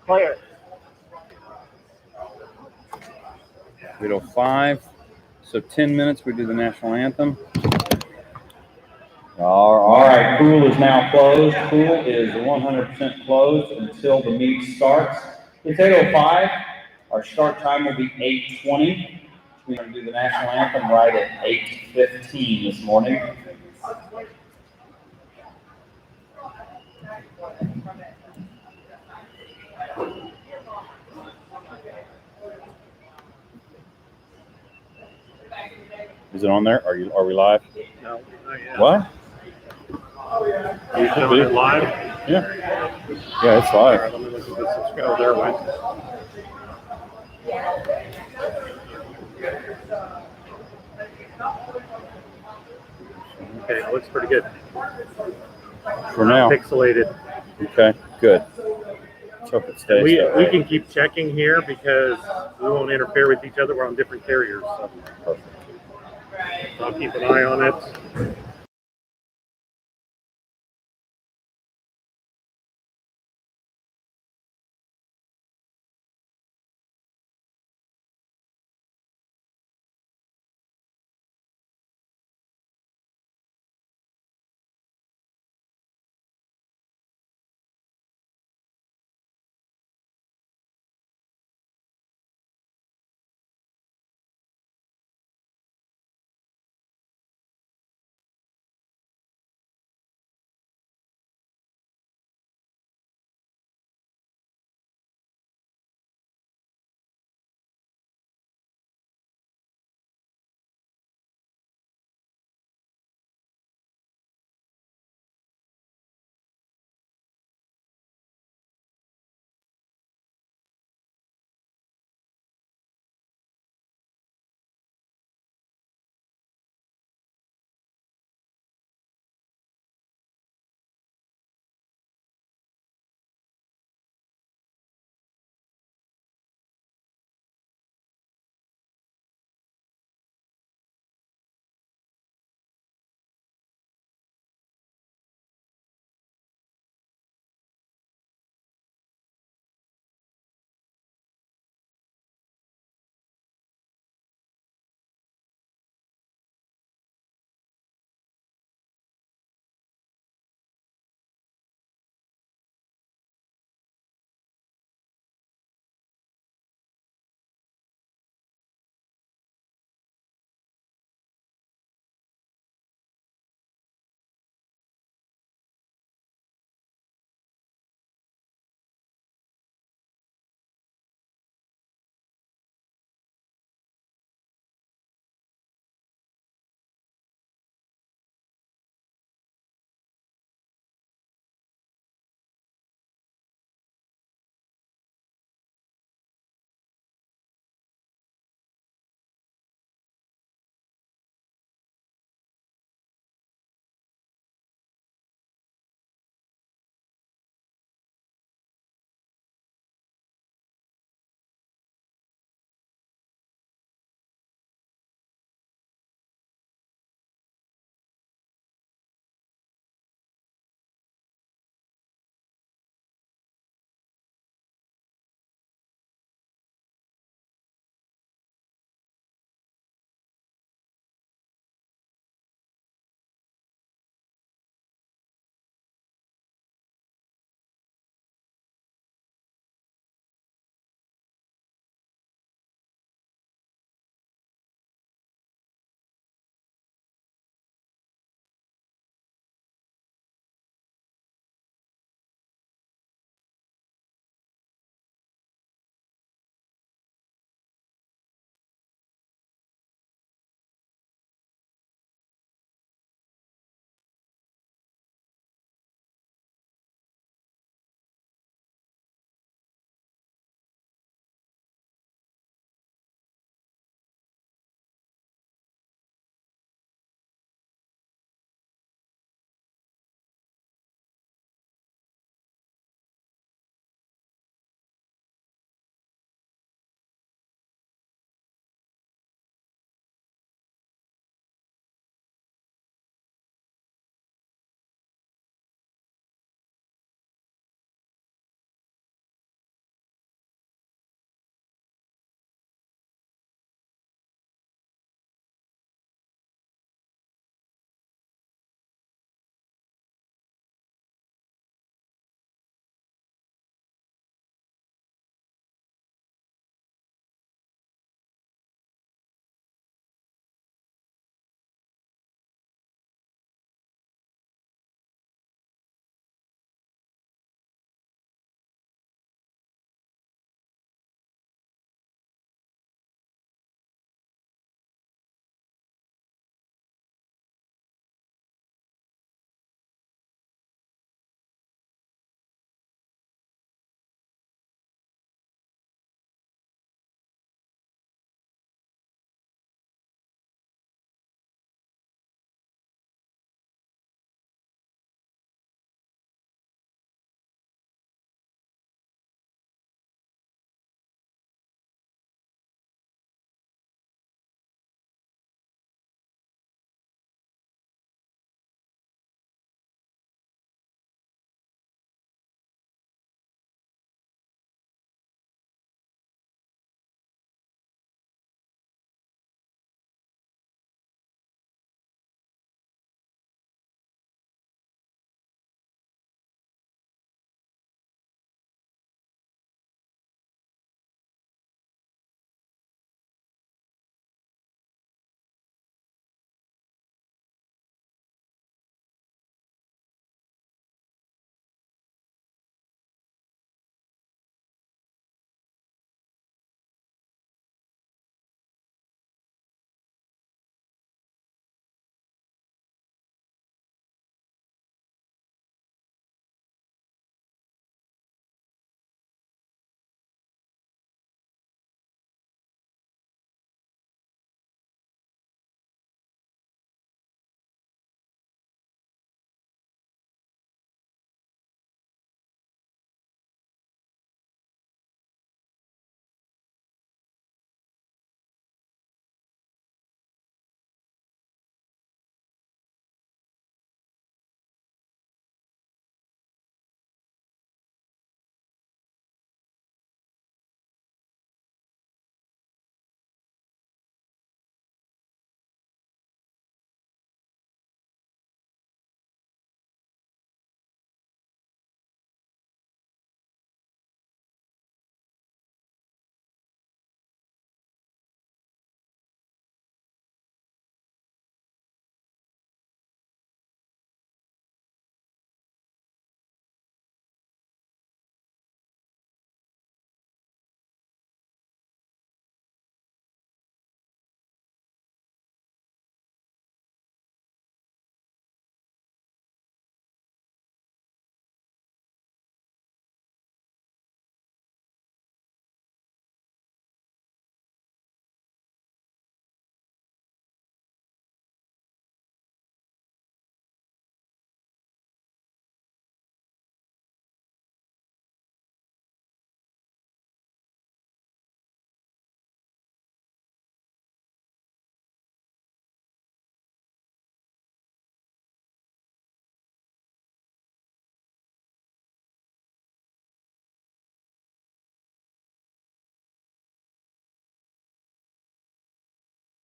Clear. 8:05. So 10 minutes, we do the national anthem. All right, pool is now closed. Pool is 100% closed until the meet starts. It's 8:05. Our start time will be 8:20. We're going to do the national anthem right at 8:15 this morning. Is it on there? Are we live? No, not yet. What? You showing it live? Yeah. Yeah, it's live. All right, let me look at this. Oh, there it went. Okay, it looks pretty good. For now. Pixelated. Okay, good. Let's hope it stays We that way. can keep checking here because we won't interfere with each other. We're on different carriers. So. Perfect. I'll keep an eye on it.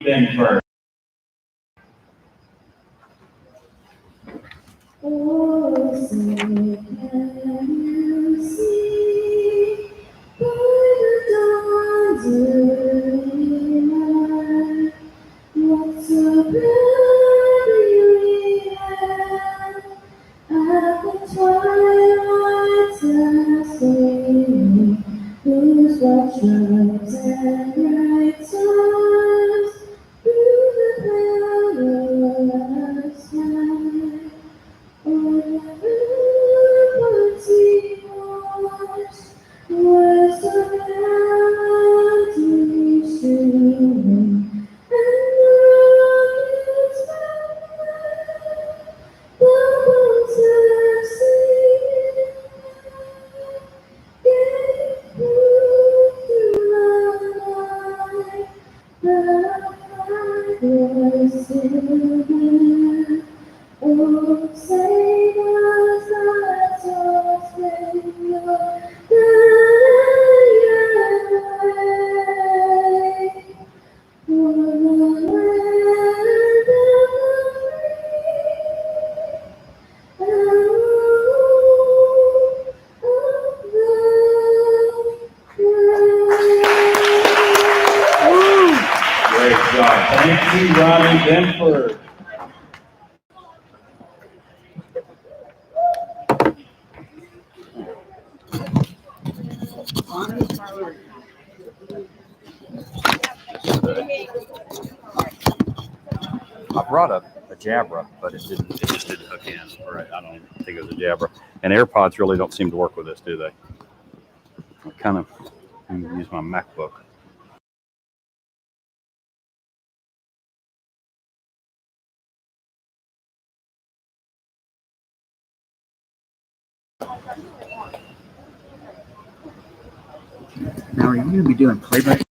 Benford. Oh, say, can you see by the dawn's early light what so brilliantly had at the twilight's last gleaming, whose broad stripes and bright stars through the perilous sky. Oh, say does that source bring your way for the land of the free and Great job. Thank you, Ronnie Benford. I brought a Jabra, but it just didn't hook in. Or I don't even think it was a Jabra. And AirPods really don't seem to work with this, do they? I kind of use my MacBook. Now, are you going to be doing play-by?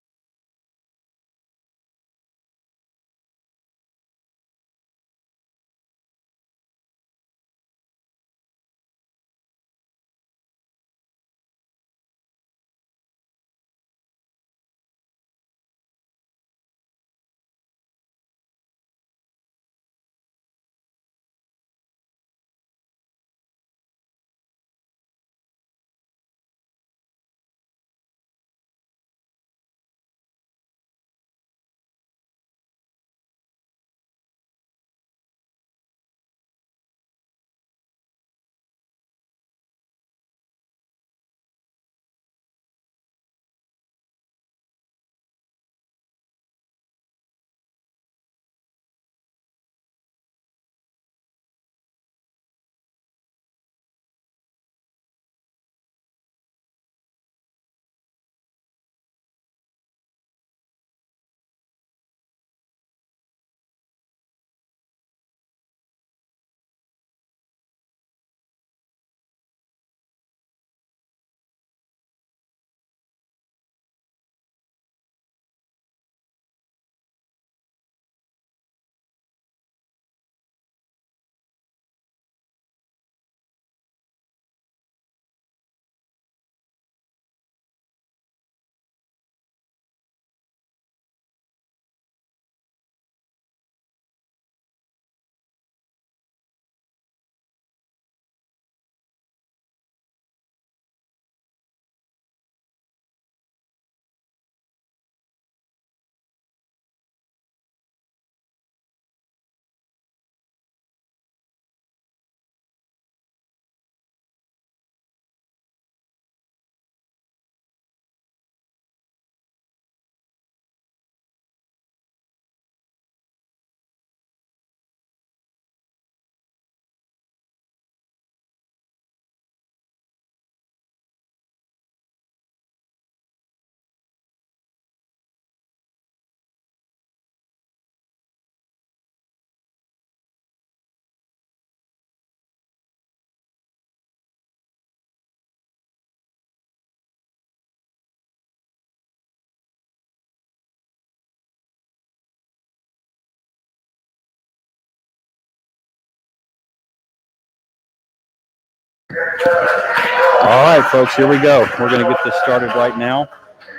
All right, folks, here we go. We're going to get this started right now.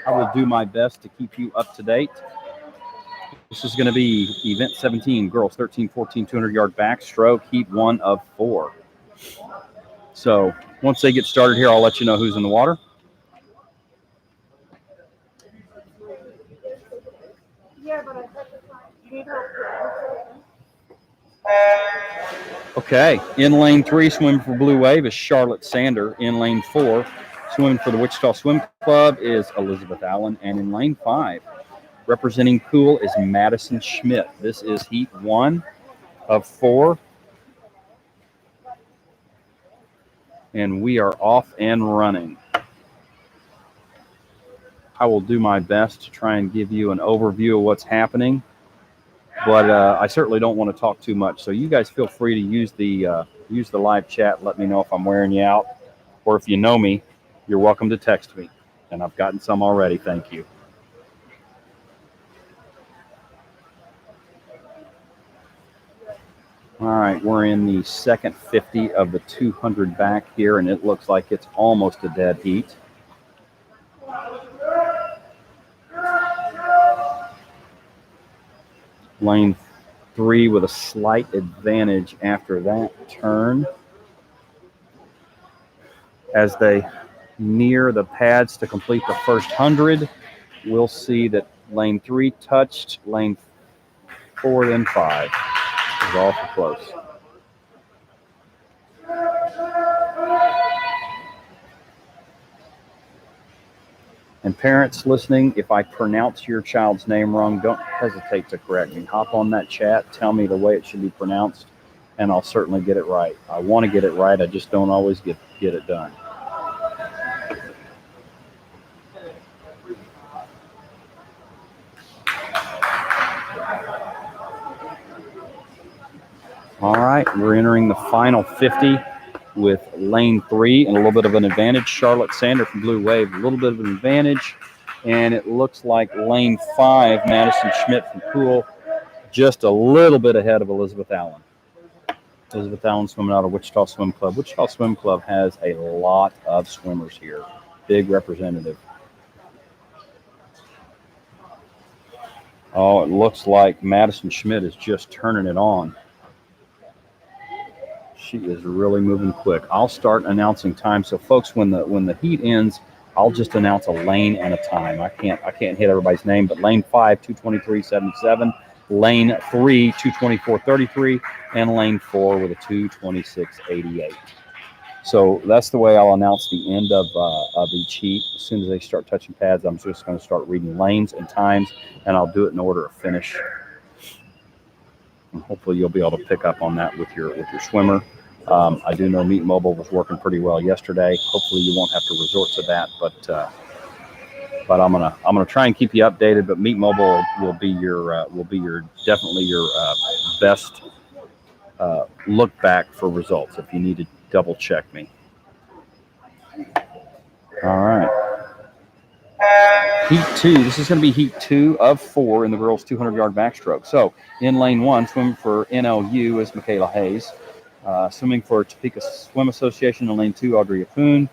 I will do my best to keep you up to date. This is going to be event 17, girls 13, 14, 200-yard backstroke, heat 1 of 4. So once they get started here, I'll let you know who's in the water. Okay, in lane 3, swimming for Blue Wave is Charlotte Sander. In lane 4, swimming for the Wichita Swim Club is Elizabeth Allen. And in lane 5, representing Poole is Madison Schmidt. This is heat 1 of 4. And we are off and running. I will do my best to try and give you an overview of what's happening, but I certainly don't want to talk too much. So you guys feel free to use the live chat. Let me know if I'm wearing you out, or if you know me, you're welcome to text me. And I've gotten some already. Thank you. All right, we're in the second 50 of the 200 back here, and it looks like it's almost a dead heat. Lane 3 with a slight advantage after that turn. As they near the pads to complete the first 100, we'll see that lane 3 touched, lane 4, then 5. It was awful close. And parents listening, if I pronounce your child's name wrong, don't hesitate to correct me. Hop on that chat, tell me the way it should be pronounced, and I'll certainly get it right. I want to get it right, I just don't always get it done. All right, we're entering the final 50 with lane 3 and a little bit of an advantage. Charlotte Sander from Blue Wave, a little bit of an advantage. And it looks like lane 5, Madison Schmidt from Poole, just a little bit ahead of Elizabeth Allen. Elizabeth Allen swimming out of Wichita Swim Club. Wichita Swim Club has a lot of swimmers here. Big representative. Oh, it looks like Madison Schmidt is just turning it on. She is really moving quick. I'll start announcing time. So, folks, when the heat ends, I'll just announce a lane and a time. I can't hit everybody's name, but lane 5, 2:23.77, lane 3, 2:24.33, and lane 4 with a 2:26.88. So that's the way I'll announce the end of each heat. As soon as they start touching pads, I'm just going to start reading lanes and times, and I'll do it in order of finish. And hopefully you'll be able to pick up on that with your swimmer. I do know Meet Mobile was working pretty well yesterday. Hopefully you won't have to resort to that, but I'm gonna try and keep you updated. But Meet Mobile will be definitely your best look back for results if you need to double check me. All right. Heat 2. This is going to be heat 2 of 4 in the girls' 200-yard backstroke. So in lane 1, swimming for NLU is Michaela Hayes. Swimming for Topeka Swim Association in lane 2, Audrey Poon.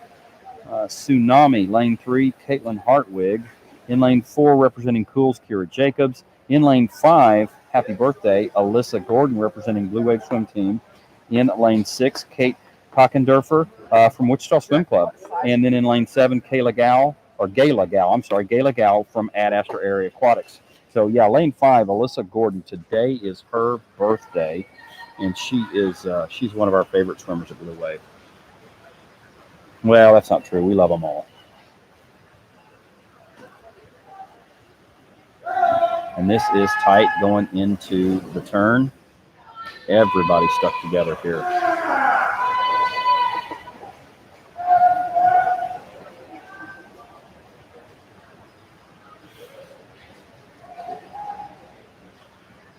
Tsunami, lane 3, Caitlin Hartwig. In lane 4, representing Cools, Kira Jacobs. In lane 5, happy birthday, Alyssa Gordon, representing Blue Wave Swim Team. In lane 6, Kate Kockendorfer from Wichita Swim Club. And then in lane 7, Gayla Gow from Ad Astra Area Aquatics. So, yeah, lane 5, Alyssa Gordon. Today is her birthday, and she's one of our favorite swimmers at Blue Wave. Well, that's not true. We love them all. And this is tight going into the turn. Everybody stuck together here.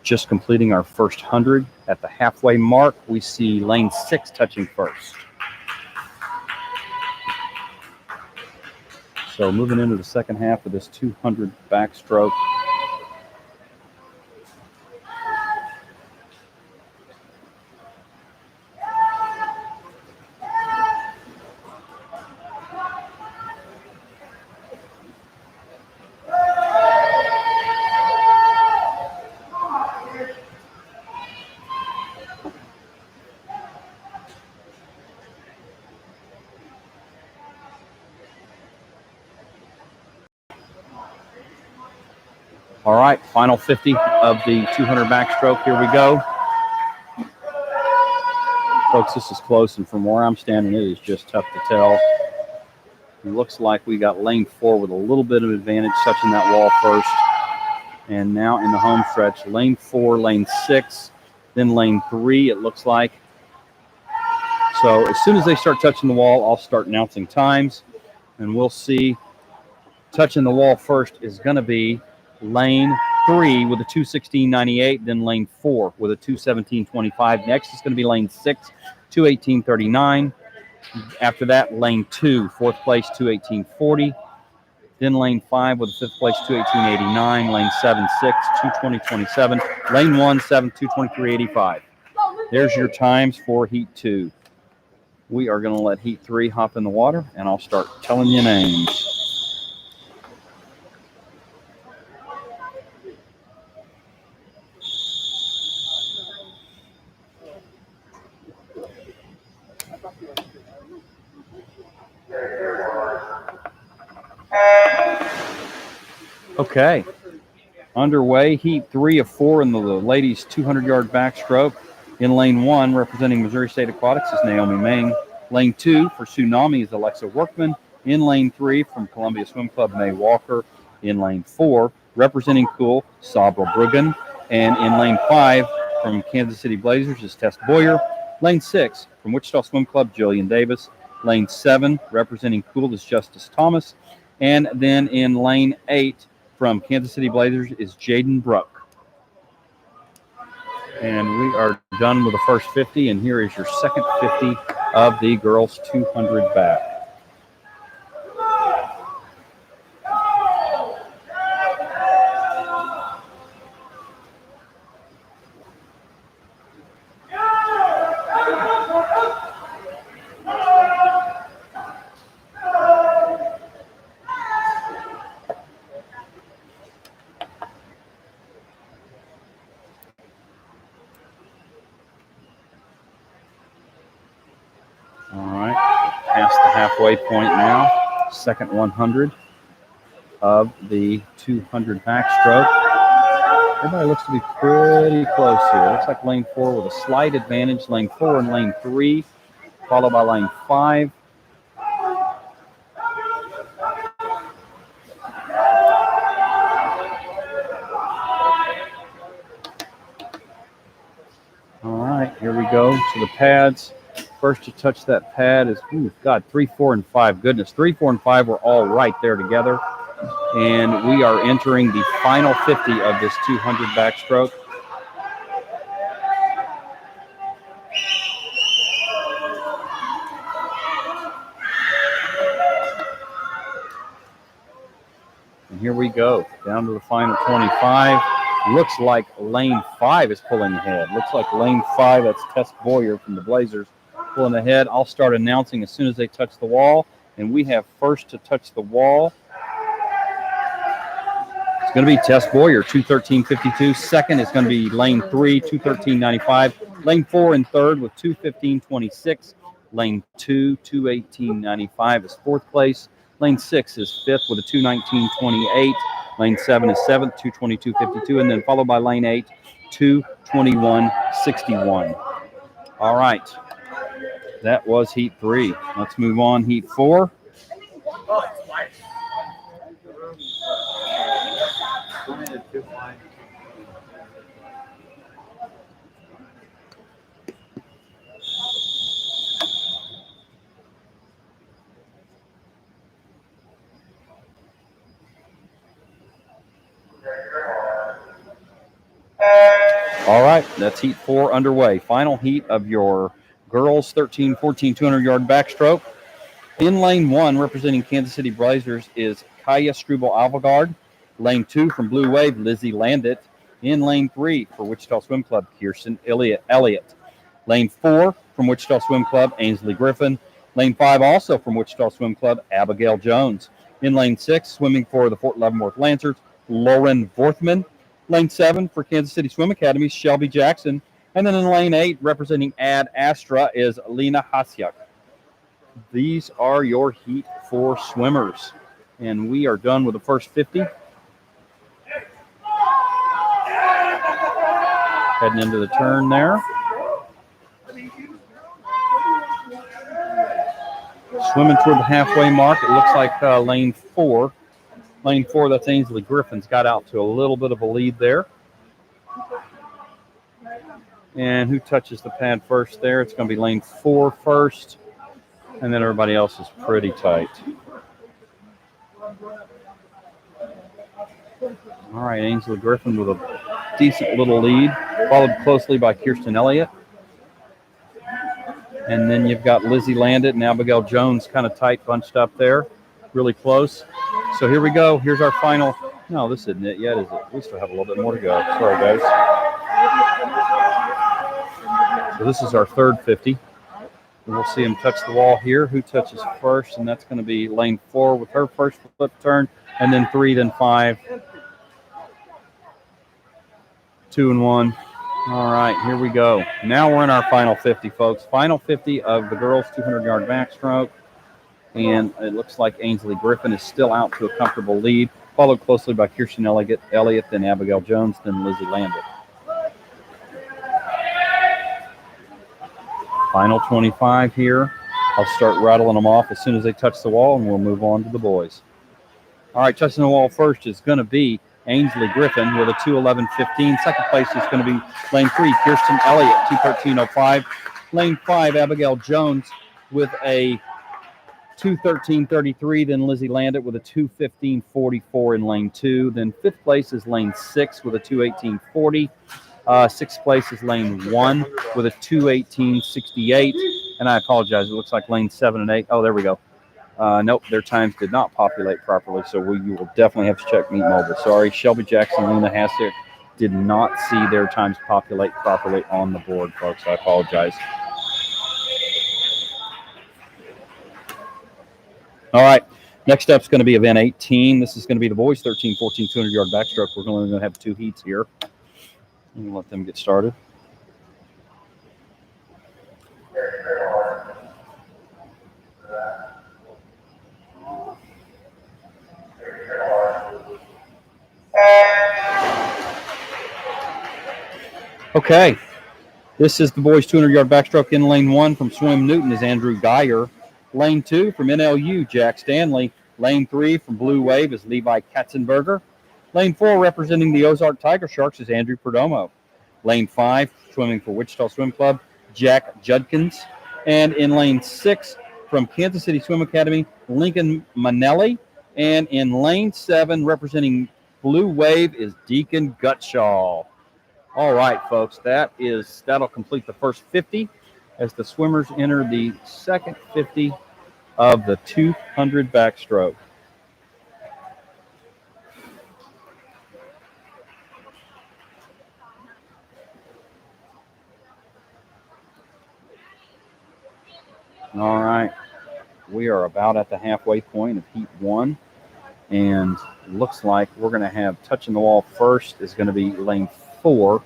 Just completing our first 100. At the halfway mark, we see lane 6 touching first. So moving into the second half of this 200 backstroke. All right, final 50 of the 200 backstroke. Here we go. Folks, this is close, and from where I'm standing, it is just tough to tell. It looks like we got lane 4 with a little bit of advantage, touching that wall first. And now in the home stretch, lane 4, lane 6, then lane 3, it looks like. So as soon as they start touching the wall, I'll start announcing times, and we'll see. Touching the wall first is going to be lane 3 with a 2:16.98, then lane 4 with a 2:17.25. Next is going to be lane 6, 2:18.39. After that, lane 2, 4th place, 2:18.40. Then lane 5 with a 5th place, 2:18.89. Lane 7, 6, 2:20.27. Lane 1, 7, 2:23.85. There's your times for heat 2. We are going to let heat 3 hop in the water, and I'll start telling you names. Okay, underway, heat 3 of 4 in the ladies' 200-yard backstroke. In lane 1, representing Missouri State Aquatics, is Naomi Meng. Lane 2 for Tsunami is Alexa Workman. In lane 3 from Columbia Swim Club, May Walker. In lane 4, representing Cool, Sabra Bruggen. And in lane 5 from Kansas City Blazers is Tess Boyer. Lane 6 from Wichita Swim Club, Jillian Davis. Lane 7, representing Cool, is Justice Thomas. And then in lane 8 from Kansas City Blazers is Jaden Bruck. And we are done with the first 50, and here is your second 50 of the girls' 200 back. Halfway point now, second 100 of the 200 backstroke. Everybody looks to be pretty close here. Looks like lane 4 with a slight advantage. Lane 4 and lane 3, followed by lane 5. All right, here we go to the pads. First to touch that pad is, 3, 4, and 5. Goodness, 3, 4, and 5 were all right there together. And we are entering the final 50 of this 200 backstroke. And here we go, down to the final 25. Looks like lane 5 is pulling ahead. Looks like lane 5, that's Tess Boyer from the Blazers, pulling ahead. I'll start announcing as soon as they touch the wall, and we have first to touch the wall. It's going to be Tess Boyer, 2:13.52. Second is going to be lane 3, 2:13.95. Lane 4 in third with 2:15.26. Lane 2, 2:18.95 is fourth place. Lane 6 is fifth with a 2:19.28. Lane 7 is seventh, 2:22.52, and then followed by lane 8, 2:21.61. All right. That was heat 3. Let's move on. Heat 4. All right, that's heat 4 underway. Final heat of your girls 13, 14, 200-yard backstroke. In lane 1, representing Kansas City Blazers, is Kaya Struble-Alvegard. Lane 2 from Blue Wave, Lizzie Landit. In lane 3 for Wichita Swim Club, Kirsten Elliott. Lane 4 from Wichita Swim Club, Ainsley Griffin. Lane 5 also from Wichita Swim Club, Abigail Jones. In lane 6, swimming for the Fort Leavenworth Lancers, Lauren Vorthman. Lane 7 for Kansas City Swim Academy, Shelby Jackson. And then in lane 8, representing Ad Astra, is Lena Hasiak. These are your heat 4 swimmers. And we are done with the first 50. Heading into the turn there. Swimming toward the halfway mark. It looks like lane 4. Lane 4, that's Ainsley Griffin's got out to a little bit of a lead there. And who touches the pad first there? It's going to be lane 4 first. And then everybody else is pretty tight. All right, Ainsley Griffin with a decent little lead, followed closely by Kirsten Elliott. And then you've got Lizzie Landit and Abigail Jones kind of tight bunched up there, really close. So here we go. Here's our final. No, this isn't it yet, is it? We still have a little bit more to go. Sorry, guys. So this is our third 50. And we'll see him touch the wall here. Who touches first? And that's going to be lane 4 with her first flip turn, and then 3, then 5. 2 and 1. All right, here we go. Now we're in our final 50, folks. Final 50 of the girls' 200-yard backstroke. And it looks like Ainsley Griffin is still out to a comfortable lead, followed closely by Kirsten Elliott, then Abigail Jones, then Lizzie Landit. Final 25 here. I'll start rattling them off as soon as they touch the wall, and we'll move on to the boys. All right, touching the wall first is going to be Ainsley Griffin with a 2:11.15. Second place is going to be lane 3, Kirsten Elliott, 2:13.05. Lane 5, Abigail Jones with a 2:13.33. Then Lizzie Landit with a 2:15.44 in lane 2. Then fifth place is lane 6 with a 2:18.40. Sixth place is lane 1 with a 2:18.68. And I apologize, it looks like lane 7 and 8. Oh, there we go. Nope, their times did not populate properly, so you will definitely have to check Meet Mobile. Sorry, Shelby Jackson, Luna Hassick did not see their times populate properly on the board, folks. I apologize. All right, next up is going to be event 18. This is going to be the boys 13-14 200-yard backstroke. We're only going to have 2 heats here. We'll let them get started. Okay, this is the boys' 200-yard backstroke in lane 1 from Swim Newton is Andrew Geyer. Lane 2 from NLU, Jack Stanley. Lane 3 from Blue Wave is Levi Katzenberger. Lane 4 representing the Ozark Tiger Sharks is Andrew Perdomo. Lane 5 swimming for Wichita Swim Club, Jack Judkins. And in lane 6 from Kansas City Swim Academy, Lincoln Manelli. And in lane 7 representing Blue Wave is Deacon Gutschall. All right, folks, that'll complete the first 50 as the swimmers enter the second 50 of the 200 backstroke. All right, we are about at the halfway point of heat 1, and it looks like we're going to have touching the wall first is going to be lane 4,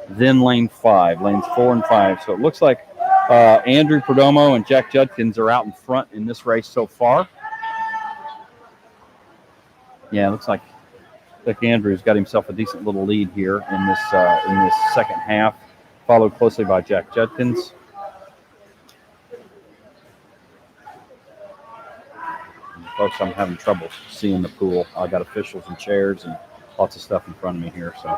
then lane 5, lanes 4 and 5. So it looks like Andrew Perdomo and Jack Judkins are out in front in this race so far. Yeah, it looks like Andrew's got himself a decent little lead here in this second half, followed closely by Jack Judkins. Folks, I'm having trouble seeing the pool. I got officials and chairs and lots of stuff in front of me here, so.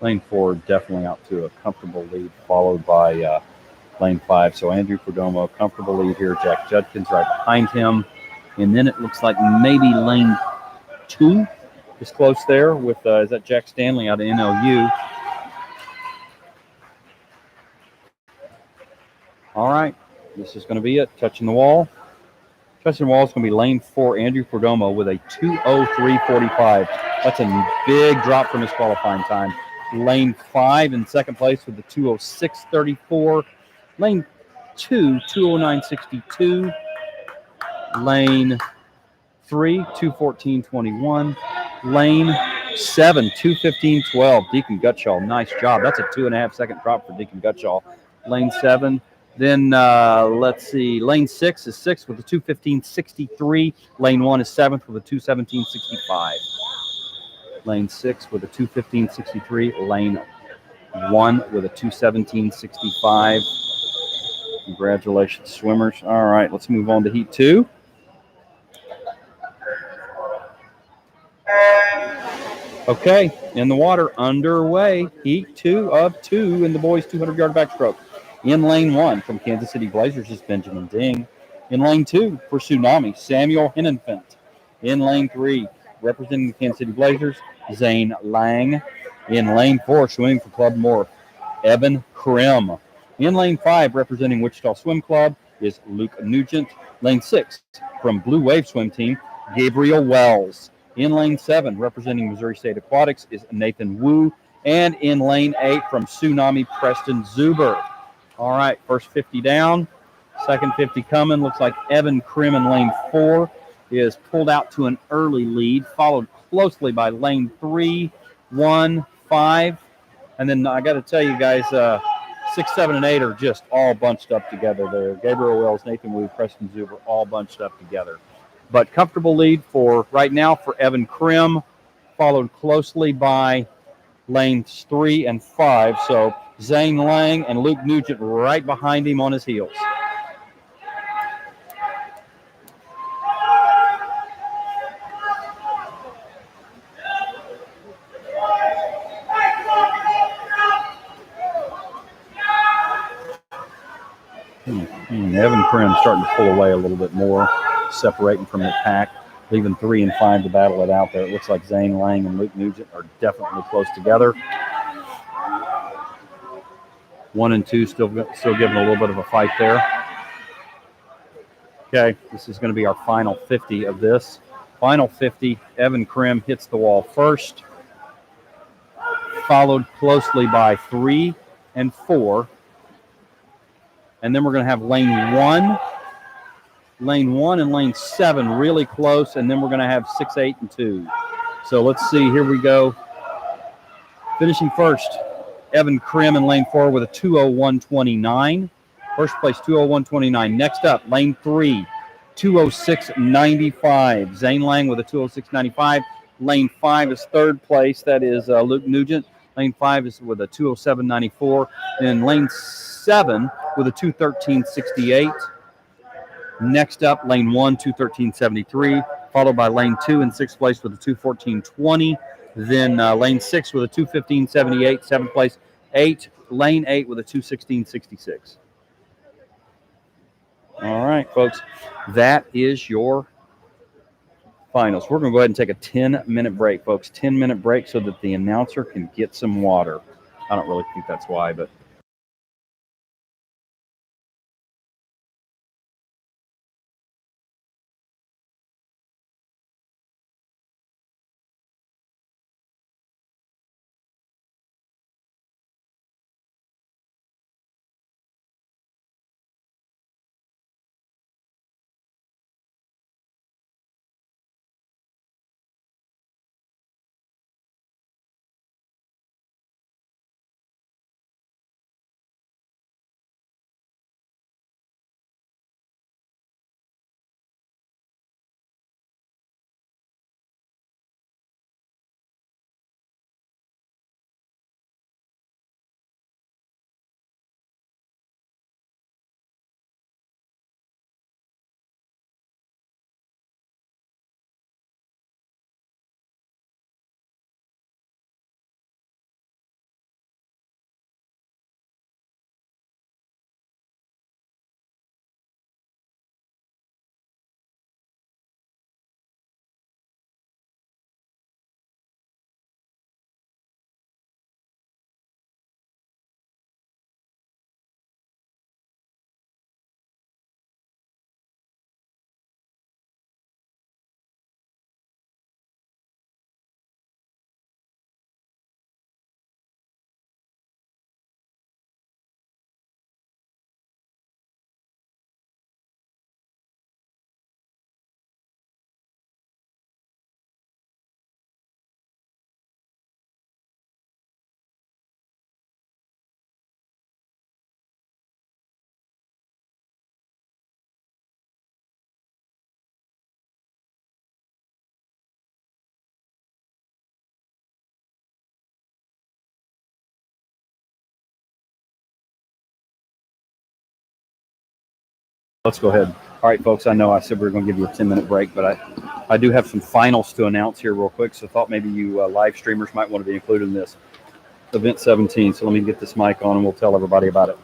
Lane 4 definitely out to a comfortable lead, followed by lane 5. So Andrew Perdomo, comfortable lead here. Jack Judkins right behind him. And then it looks like maybe lane 2 is close there with, is that Jack Stanley out of NLU. All right, this is going to be it. Touching the wall. Touching the wall is going to be lane 4, Andrew Perdomo with a 2:03.45. That's a big drop from his qualifying time. Lane 5 in second place with the 2:06.34. Lane 2, 2:09.62. Lane 3, 2:14.21. Lane 7, 2:15.12. Deacon Gutschall, nice job. That's a 2.5 second drop for Deacon Gutschall. Lane 7, Then let's see, lane 6 is 6th with a 2:15.63. Lane 1 is 7th with a 2:17.65. Lane 6 with a 2:15.63. Lane 1 with a 2:17.65. Congratulations, swimmers. All right, let's move on to heat 2. Okay, in the water, underway. Heat 2 of 2 in the boys' 200-yard backstroke. In lane 1 from Kansas City Blazers is Benjamin Ding. In lane 2 for Tsunami, Samuel Hinnenfent. In lane 3, representing the Kansas City Blazers, Zane Lang. In lane 4, swimming for Club North, Evan Krim. In lane 5, representing Wichita Swim Club, is Luke Nugent. Lane 6, from Blue Wave Swim Team, Gabriel Wells. In lane 7, representing Missouri State Aquatics, is Nathan Wu. And in lane 8, from Tsunami, Preston Zuber. All right, first 50 down, second 50 coming. Looks like Evan Krim in lane 4 is pulled out to an early lead, followed closely by lane 3, 1, 5. And then I got to tell you guys, 6, 7, and 8 are just all bunched up together there. Gabriel Wells, Nathan Wu, Preston Zuber, all bunched up together. But comfortable lead for right now for Evan Krim, followed closely by lanes 3 and 5. So Zane Lang and Luke Nugent right behind him on his heels. Evan Krim starting to pull away a little bit more, separating from the pack, leaving 3 and 5 to battle it out there. It looks like Zane Lang and Luke Nugent are definitely close together. 1 and 2 still giving a little bit of a fight there. Okay, this is going to be our final 50 of this. Final 50, Evan Krim hits the wall first, followed closely by 3 and 4. And then we're going to have lane 1 and lane 7 really close, and then we're going to have 6, 8, and 2. So let's see, here we go. Finishing first, Evan Krim in lane 4 with a 2:01.29. First place, 2:01.29. Next up, lane 3, 2:06.95. Zane Lang with a 2:06.95. Lane 5 is third place. That is Luke Nugent. Lane 5 is with a 2:07.94. And lane 7 with a 2:13.68. Next up, lane 1, 2:13.73. Followed by lane 2 in sixth place with a 2:14.20. Then lane 6 with a 2:15.78. Seventh place. Lane 8 with a 2:16.66. All right, folks, that is your finals. We're going to go ahead and take a 10-minute break, folks. 10-minute break so that the announcer can get some water. I don't really think that's why, but Let's go ahead. All right, folks, I know I said we were going to give you a 10-minute break, but I do have some finals to announce here real quick, so I thought maybe you live streamers might want to be included in this. Event 17, so let me get this mic on and we'll tell everybody about it.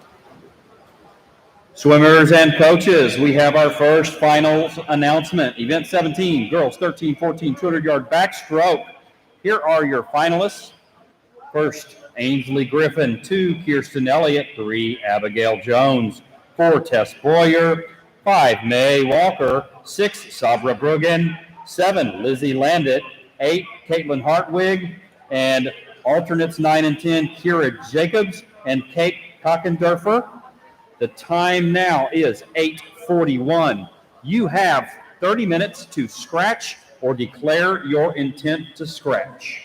Swimmers and coaches, we have our first finals announcement. Event 17, girls 13, 14, 200-yard backstroke. Here are your finalists. First, Ainsley Griffin. 2, Kirsten Elliott. 3, Abigail Jones. 4, Tess Boyer. 5, May Walker. 6, Sabra Bruggen. 7, Lizzie Landit. 8, Caitlin Hartwig. And alternates 9 and 10, Kira Jacobs and Kate Kockendorfer. The time now is 8:41. You have 30 minutes to scratch or declare your intent to scratch.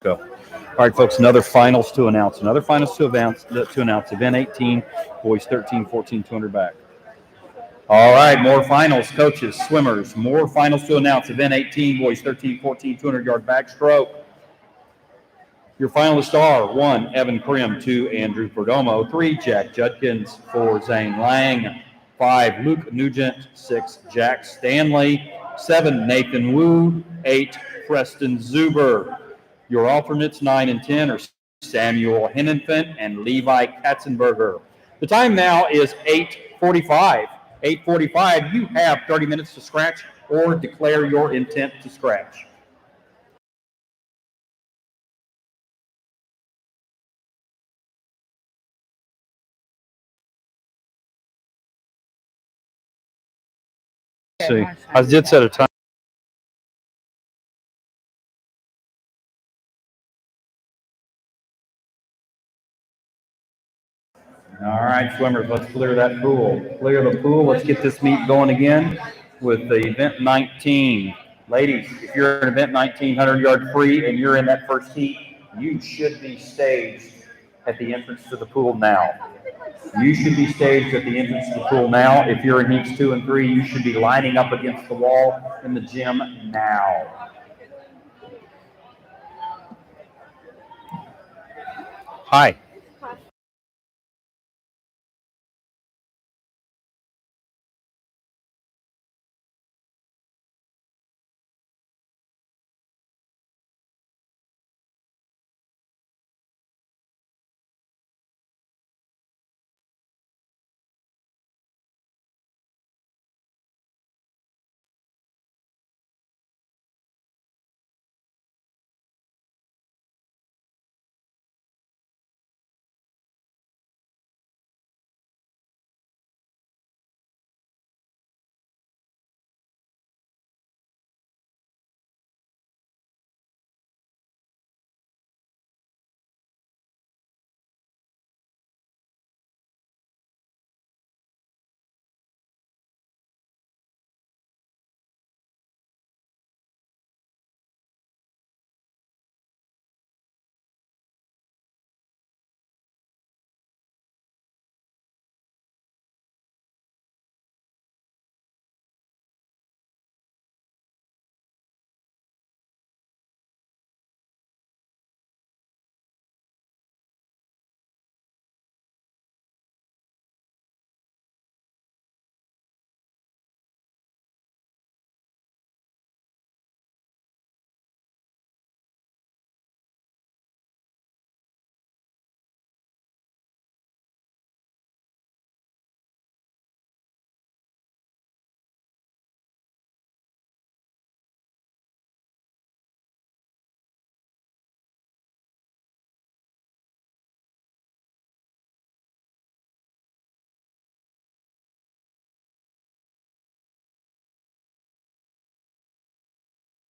Go. All right, folks, another finals to announce. Event 18, boys 13, 14, 200 back. All right, more finals, coaches, swimmers, more finals to announce. Event 18, boys 13, 14, 200-yard backstroke. Your finalists are 1, Evan Krim. 2, Andrew Perdomo. 3, Jack Judkins. 4, Zane Lang. 5, Luke Nugent. 6, Jack Stanley. 7, Nathan Wu. 8, Preston Zuber. Your alternates 9 and 10 are Samuel Hennenfent and Levi Katzenberger. The time now is 8:45. 8:45, you have 30 minutes to scratch or declare your intent to scratch. See, I did set a time. right, swimmers, let's clear that pool. Clear the pool. Let's get this meet going again with the event 19. Ladies, if you're in event 19, 100-yard free, and you're in that first heat, you should be staged at the entrance to the pool now. You should be staged at the entrance to the pool now. If you're in heats 2 and 3, you should be lining up against the wall in the gym now. Hi.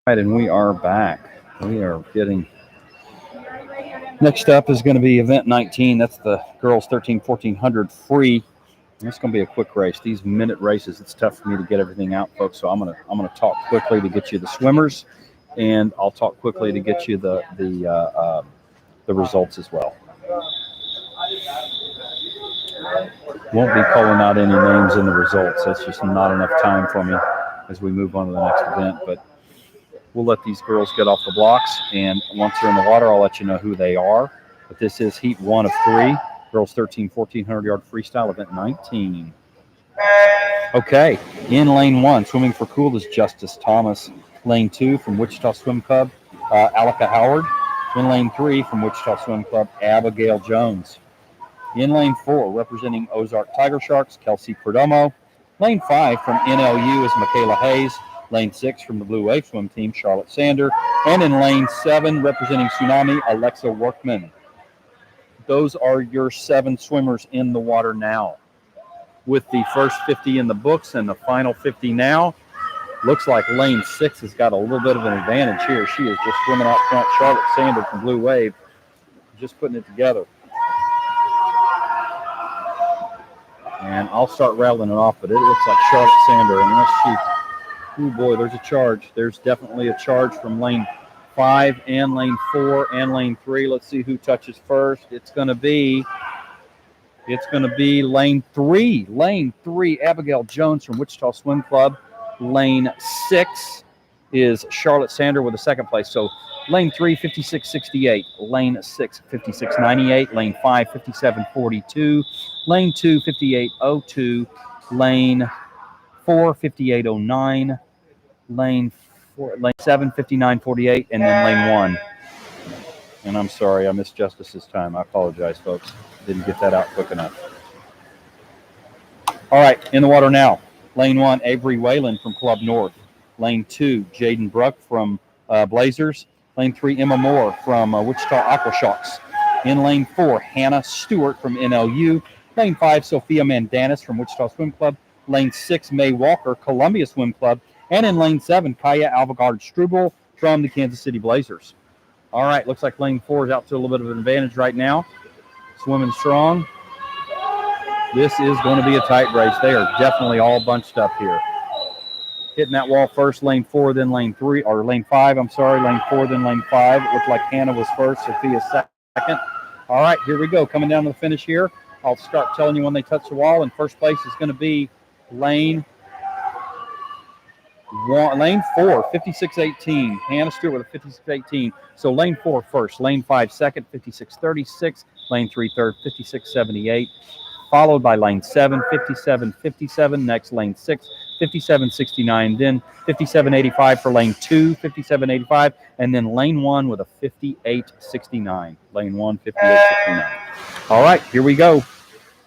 All right, and we are back. We are getting... Next up is going to be event 19. That's the girls 1400 free. And it's going to be a quick race. These minute races, it's tough for me to get everything out, folks. So I'm gonna talk quickly to get you the swimmers, and I'll talk quickly to get you the results as well. Won't be calling out any names in the results. That's just not enough time for me as we move on to the next event. But we'll let these girls get off the blocks, and once they're in the water, I'll let you know who they are. But this is heat 1 of 3, girls 1400-yard freestyle, event 19. Okay, in lane 1, swimming for cool is Justice Thomas. Lane 2 from Wichita Swim Club, Alika Howard. In lane 3 from Wichita Swim Club, Abigail Jones. In lane 4, representing Ozark Tiger Sharks, Kelsey Perdomo. Lane 5 from NLU is Michaela Hayes. Lane 6 from the Blue Wave Swim Team, Charlotte Sander. And in lane 7, representing Tsunami, Alexa Workman. Those are your 7 swimmers in the water now. With the first 50 in the books and the final 50 now, looks like lane 6 has got a little bit of an advantage here. She is just swimming out front. Charlotte Sander from Blue Wave, just putting it together. And I'll start rattling it off, but it looks like Charlotte Sander, unless she... Oh boy, there's a charge. There's definitely a charge from lane 5 and lane 4 and lane 3. Let's see who touches first. It's going to be lane 3. Lane 3, Abigail Jones from Wichita Swim Club. Lane 6 is Charlotte Sander with a second place. So lane 3, 56.68. Lane 6, 56.98. Lane 5, 57.42. Lane 2, 58.02. Lane 4, 58.09. Lane 7, 59.48. And then lane 1. And I'm sorry, I missed Justice's time. I apologize, folks. Didn't get that out quick enough. All right, in the water now. Lane 1, Avery Whalen from Club North. Lane 2, Jaden Bruck from Blazers. Lane 3, Emma Moore from Wichita Aqua Sharks. In lane 4, Hannah Stewart from NLU. Lane 5, Sophia Mandanis from Wichita Swim Club. Lane 6, May Walker, Columbia Swim Club. And in lane 7, Kaya Alvegard-Struble from the Kansas City Blazers. All right, looks like lane 4 is out to a little bit of an advantage right now. Swimming strong. This is going to be a tight race. They are definitely all bunched up here. Hitting that wall first, lane 4, then lane 3, or lane 5, I'm sorry, lane 4, then lane 5. It looked like Hannah was first, Sophia second. All right, here we go. Coming down to the finish here. I'll start telling you when they touch the wall, and first place is going to be lane 4, 56.18. Hannah Stewart with a 56.18. So lane 4 first, lane 5 second, 56.36. Lane 3 third, 56.78. Followed by lane 7, 57.57. Next, lane 6, 57.69. Then 57.85 for lane 2, 57.85. And then lane 1 with a 58.69. Lane 1, 58.69. All right, here we go.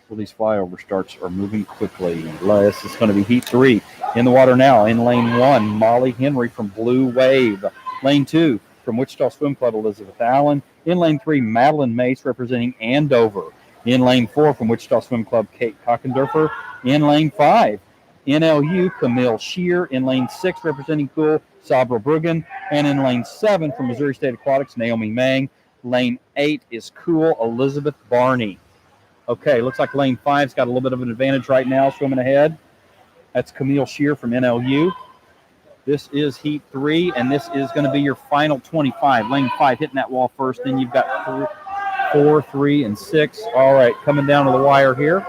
Well, these flyover starts are moving quickly. This is going to be heat 3. In the water now. In lane 1, Molly Henry from Blue Wave. Lane 2, from Wichita Swim Club, Elizabeth Allen. In lane 3, Madeline Mace representing Andover. In lane 4, from Wichita Swim Club, Kate Cockendorfer. In lane 5, NLU, Camille Shear. In lane 6, representing Pool, Sabra Bruggen. And in lane 7, from Missouri State Aquatics, Naomi Mang. Lane 8 is Cool, Elizabeth Barney. Okay, looks like lane 5's got a little bit of an advantage right now, swimming ahead. That's Camille Shear from NLU. This is heat 3, and this is going to be your final 25. Lane 5 hitting that wall first, then you've got 4, 3, and 6. All right, coming down to the wire here.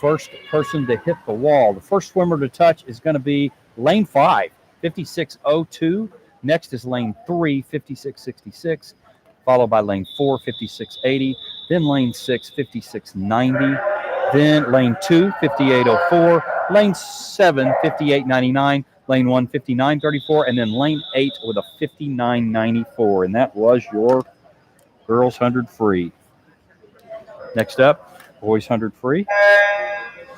First person to hit the wall. The first swimmer to touch is going to be lane 5, 56.02. Next is lane 3, 56.66. Followed by lane 4, 56.80. Then lane 6, 56.90. Then lane 2, 58.04. Lane 7, 58.99. Lane 1, 59.34. And then lane 8 with a 59.94. And that was your girls 100 free. Next up, boys 100 free.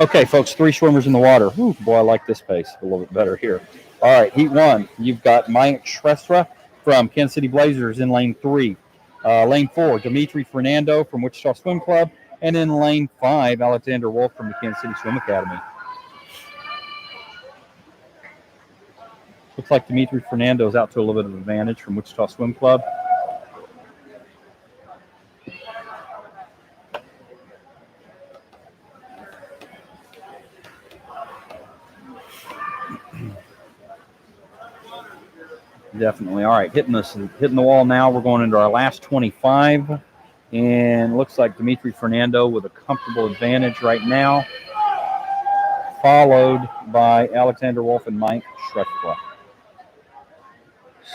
Okay, folks, 3 swimmers in the water. Ooh, boy, I like this pace a little bit better here. All right, heat 1. You've got Mike Shrestha from Kansas City Blazers in lane 3. Lane 4, Dimitri Fernando from Wichita Swim Club. And in lane 5, Alexander Wolf from the Kansas City Swim Academy. Looks like Dimitri Fernando is out to a little bit of advantage from Wichita Swim Club. Definitely. All right, hitting the wall now. We're going into our last 25. And looks like Dimitri Fernando with a comfortable advantage right now, followed by Alexander Wolf and Mike Shrestha.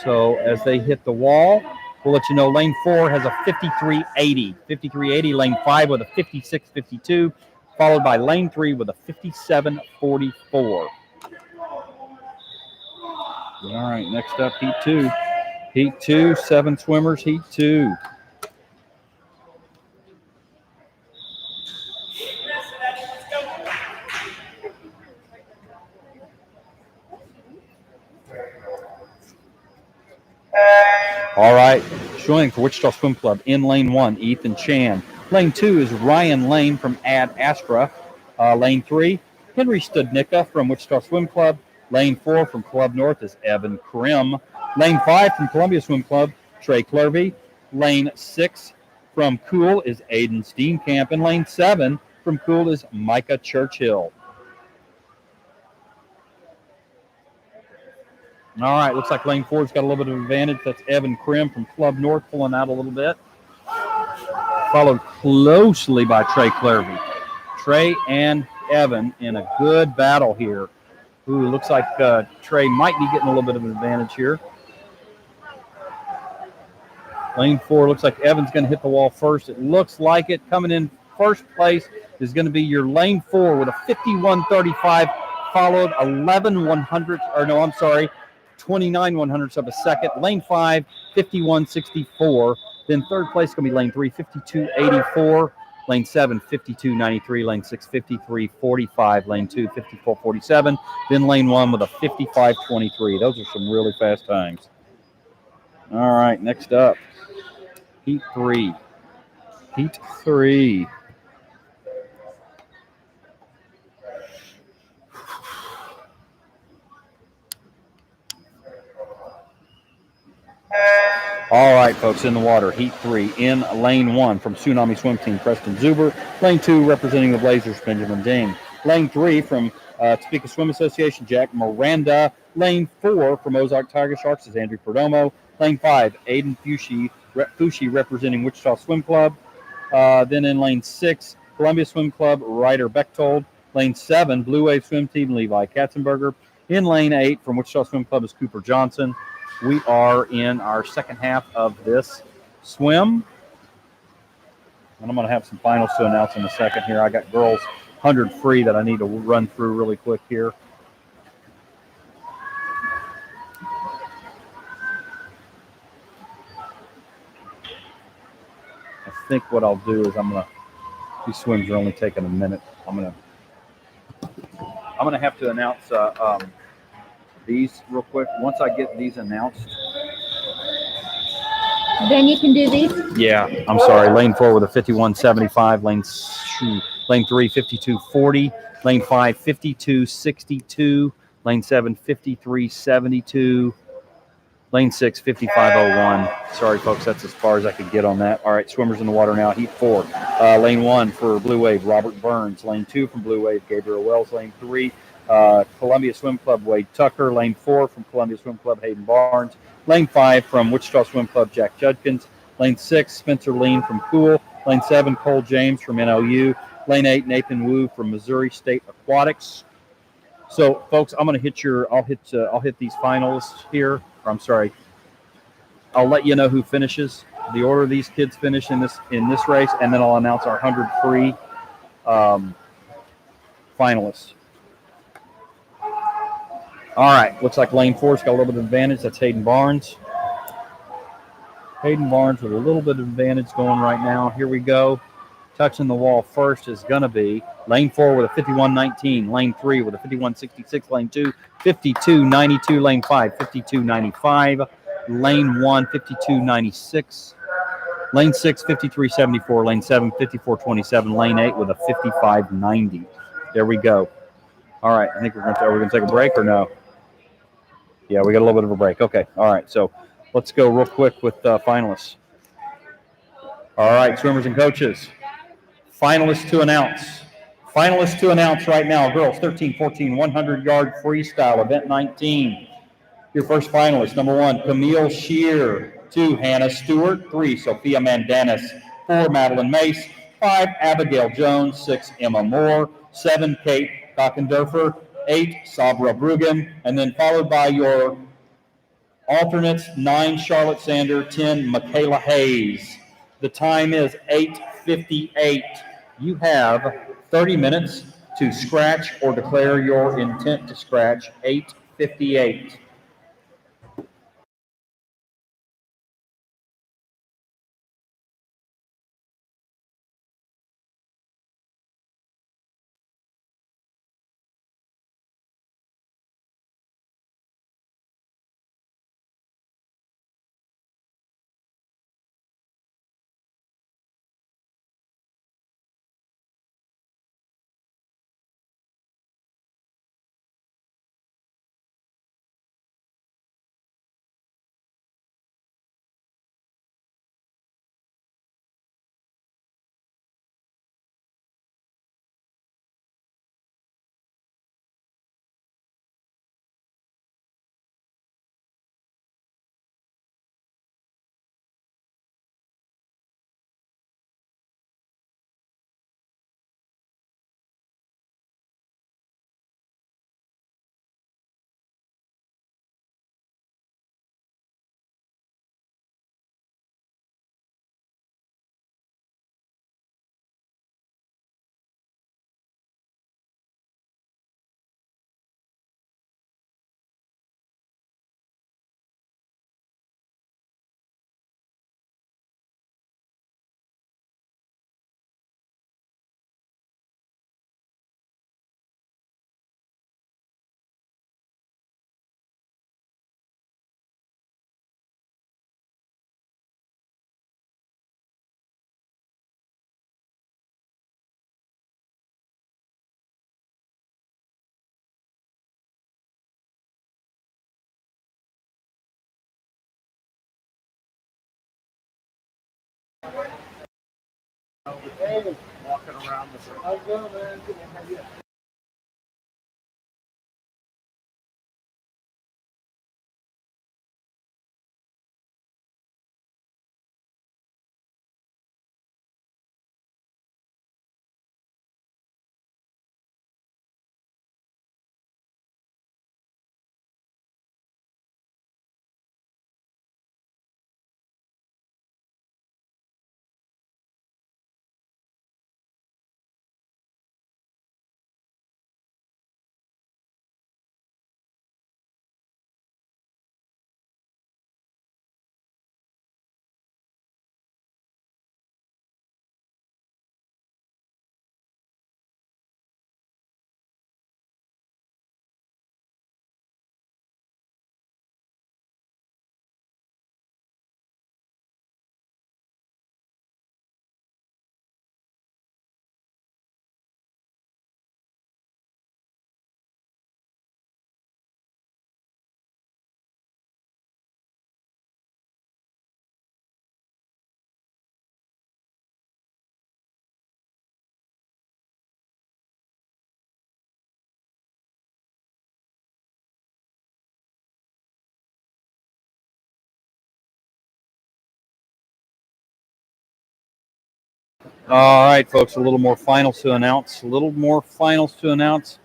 So as they hit the wall, we'll let you know lane 4 has a 53.80. 53.80, lane 5 with a 56.52, followed by lane 3 with a 57.44. All right, next up, heat 2. Heat 2, 7 swimmers, heat 2. All right, swimming for Wichita Swim Club in lane 1, Ethan Chan. Lane 2 is Ryan Lane from Ad Astra. Lane 3, Henry Studnicka from Wichita Swim Club. Lane 4 from Club North is Evan Krim. Lane 5 from Columbia Swim Club, Trey Clervy. Lane 6 from Cool is Aiden Steenkamp. And lane 7 from Cool is Micah Churchill. All right, looks like lane 4's got a little bit of advantage. That's Evan Krim from Club North pulling out a little bit. Followed closely by Trey Clervy. Trey and Evan in a good battle here. Ooh, looks like Trey might be getting a little bit of an advantage here. Lane 4 looks like Evan's going to hit the wall first. It looks like it. Coming in first place is going to be your lane 4 with a 51.35, followed 29 100ths of a second. Lane 5, 51.64. Then third place is going to be lane 3, 52.84. Lane 7, 52.93. Lane 6, 53.45. Lane 2, 54.47. Then lane 1 with a 55.23. Those are some really fast times. All right, next up, heat 3. Heat 3. All right, folks, in the water, Heat 3. In Lane 1 from Tsunami Swim Team, Preston Zuber. Lane 2, representing the Blazers, Benjamin Ding. Lane 3 from Topeka Swim Association, Jack Miranda. Lane 4 from Ozark Tiger Sharks is Andrew Perdomo. Lane 5, Aiden Fushi representing Wichita Swim Club. Then in Lane 6, Columbia Swim Club, Ryder Bechtold. Lane 7, Blue Wave Swim Team, Levi Katzenberger. In Lane 8 from Wichita Swim Club is Cooper Johnson. We are in our second half of this swim. And I'm going to have some finals to announce in a second here. I got girls 100 free that I need to run through really quick here. I think what I'll do is these swims are only taking a minute. I'm gonna have to announce these real quick. Once I get these announced. Then you can do these? Yeah, I'm sorry. Lane 4 with a 51.75. Lane 3, 52.40. Lane 5, 52.62. Lane 7, 53.72. Lane 6, 55.01. Sorry, folks, that's as far as I could get on that. All right, swimmers in the water now. Heat 4. Lane 1 for Blue Wave, Robert Burns. Lane 2 from Blue Wave, Gabriel Wells. Lane 3, Columbia Swim Club, Wade Tucker. Lane 4 from Columbia Swim Club, Hayden Barnes. Lane 5 from Wichita Swim Club, Jack Judkins. Lane 6, Spencer Lean from Cool. Lane 7, Cole James from NLU. Lane 8, Nathan Wu from Missouri State Aquatics. So, folks, I'm going to hit I'll hit these finalists here. Or, I'm sorry. I'll let you know who finishes, the order these kids finish in this race, and then I'll announce our 100 free finalists. All right, looks like Lane 4's got a little bit of advantage. That's Hayden Barnes. Hayden Barnes with a little bit of advantage going right now. Here we go. Touching the wall first is going to be Lane 4 with a 51.19. Lane 3 with a 51.66. Lane 2, 52.92. Lane 5, 52.95. Lane 1, 52.96. Lane 6, 53.74. Lane 7, 54.27. Lane 8 with a 55.90. There we go. All right, I think we're going to take a break or no? Yeah, we got a little bit of a break. Okay, all right, so let's go real quick with finalists. All right, swimmers and coaches. Finalists to announce. Finalists to announce right now. Girls, 13-14, 100-yard freestyle, event 19. Your first finalists, number 1, Camille Shear. 2, Hannah Stewart. 3, Sophia Mandanis. 4, Madeline Mace. 5, Abigail Jones. 6, Emma Moore. 7, Kate Kockendorfer. 8, Sabra Brugan. And then followed by your alternates, 9, Charlotte Sander. 10, Michaela Hayes. The time is 8:58. You have 30 minutes to scratch or declare your intent to scratch. 8:58. Walking around the circle. All right, folks, a little more finals to announce. A little more finals to announce.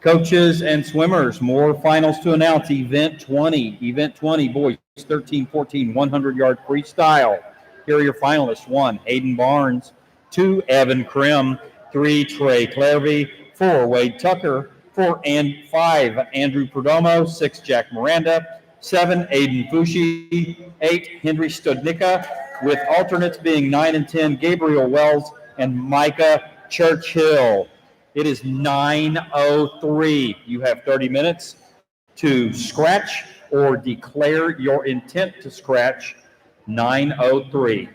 Coaches and swimmers, more finals to announce. Event 20. Event 20, boys, 13, 14, 100-yard freestyle. Here are your finalists. 1, Hayden Barnes. 2, Evan Krim. 3, Trey Clarvey. 4, Wade Tucker. 4 and 5, Andrew Perdomo. 6, Jack Miranda. 7, Aiden Fushi. 8, Henry Studnicka, with alternates being 9 and 10, Gabriel Wells and Micah Churchill. It is 9:03. You have 30 minutes to scratch or declare your intent to scratch. 9:03.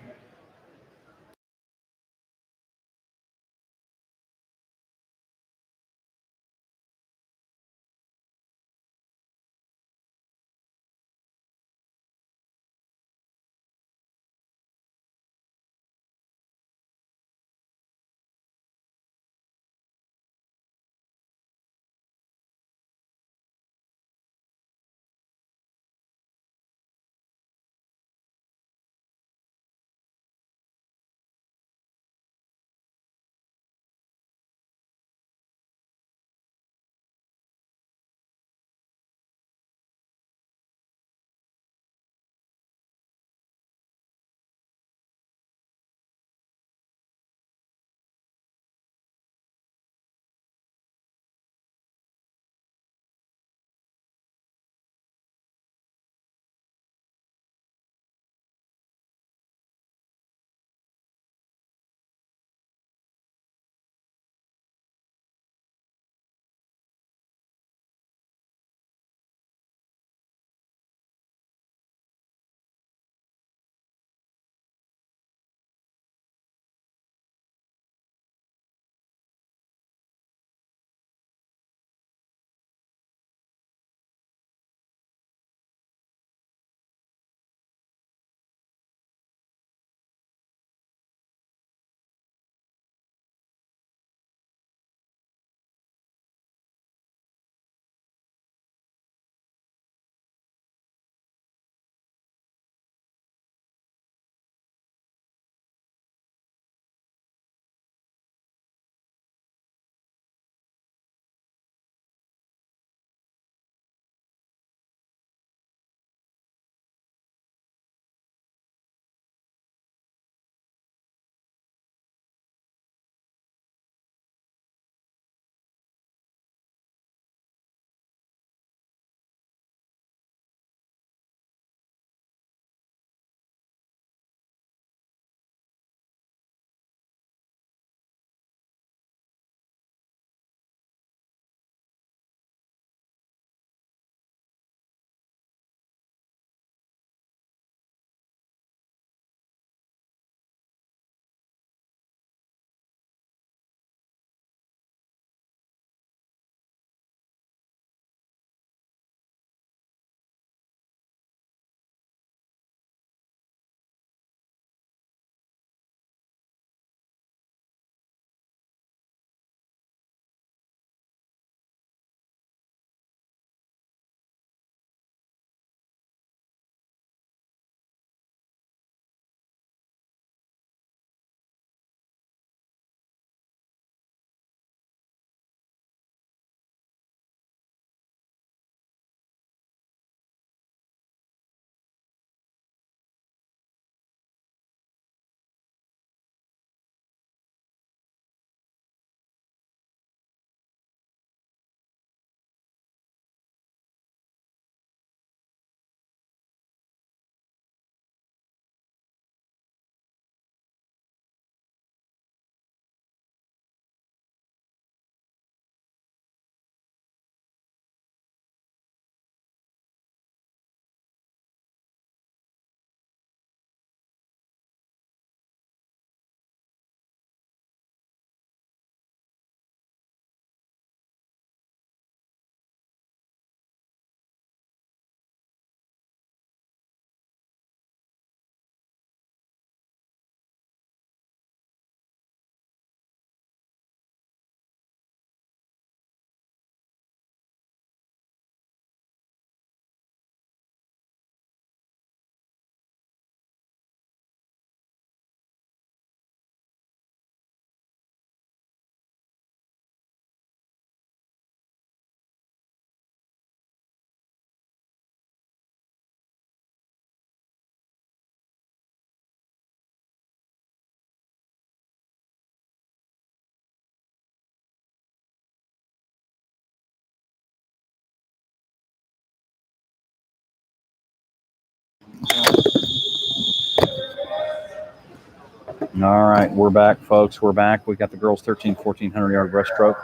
All right, we're back, folks. We're back. We got the girls' 1,1400 yard breaststroke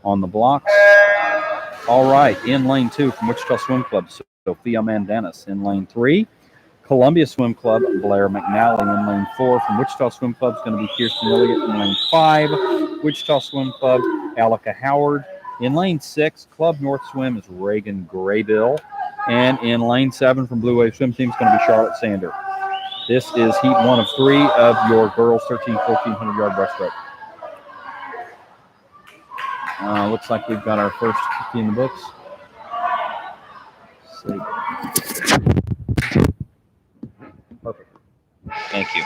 on the blocks. All right, in lane 2 from Wichita Swim Club, Sophia Mandanis. In lane 3, Columbia Swim Club, Blair McNally. In lane 4 from Wichita Swim Club is going to be Kirsten Elliott. In lane 5, Wichita Swim Club, Alika Howard. In lane 6, Club North Swim is Reagan Graybill. And in lane 7 from Blue Wave Swim Team is going to be Charlotte Sander. This is heat 1 of 3 of your girls' 1,400 yard breaststroke. Looks like we've got our first 50 in the books. Perfect. Thank you.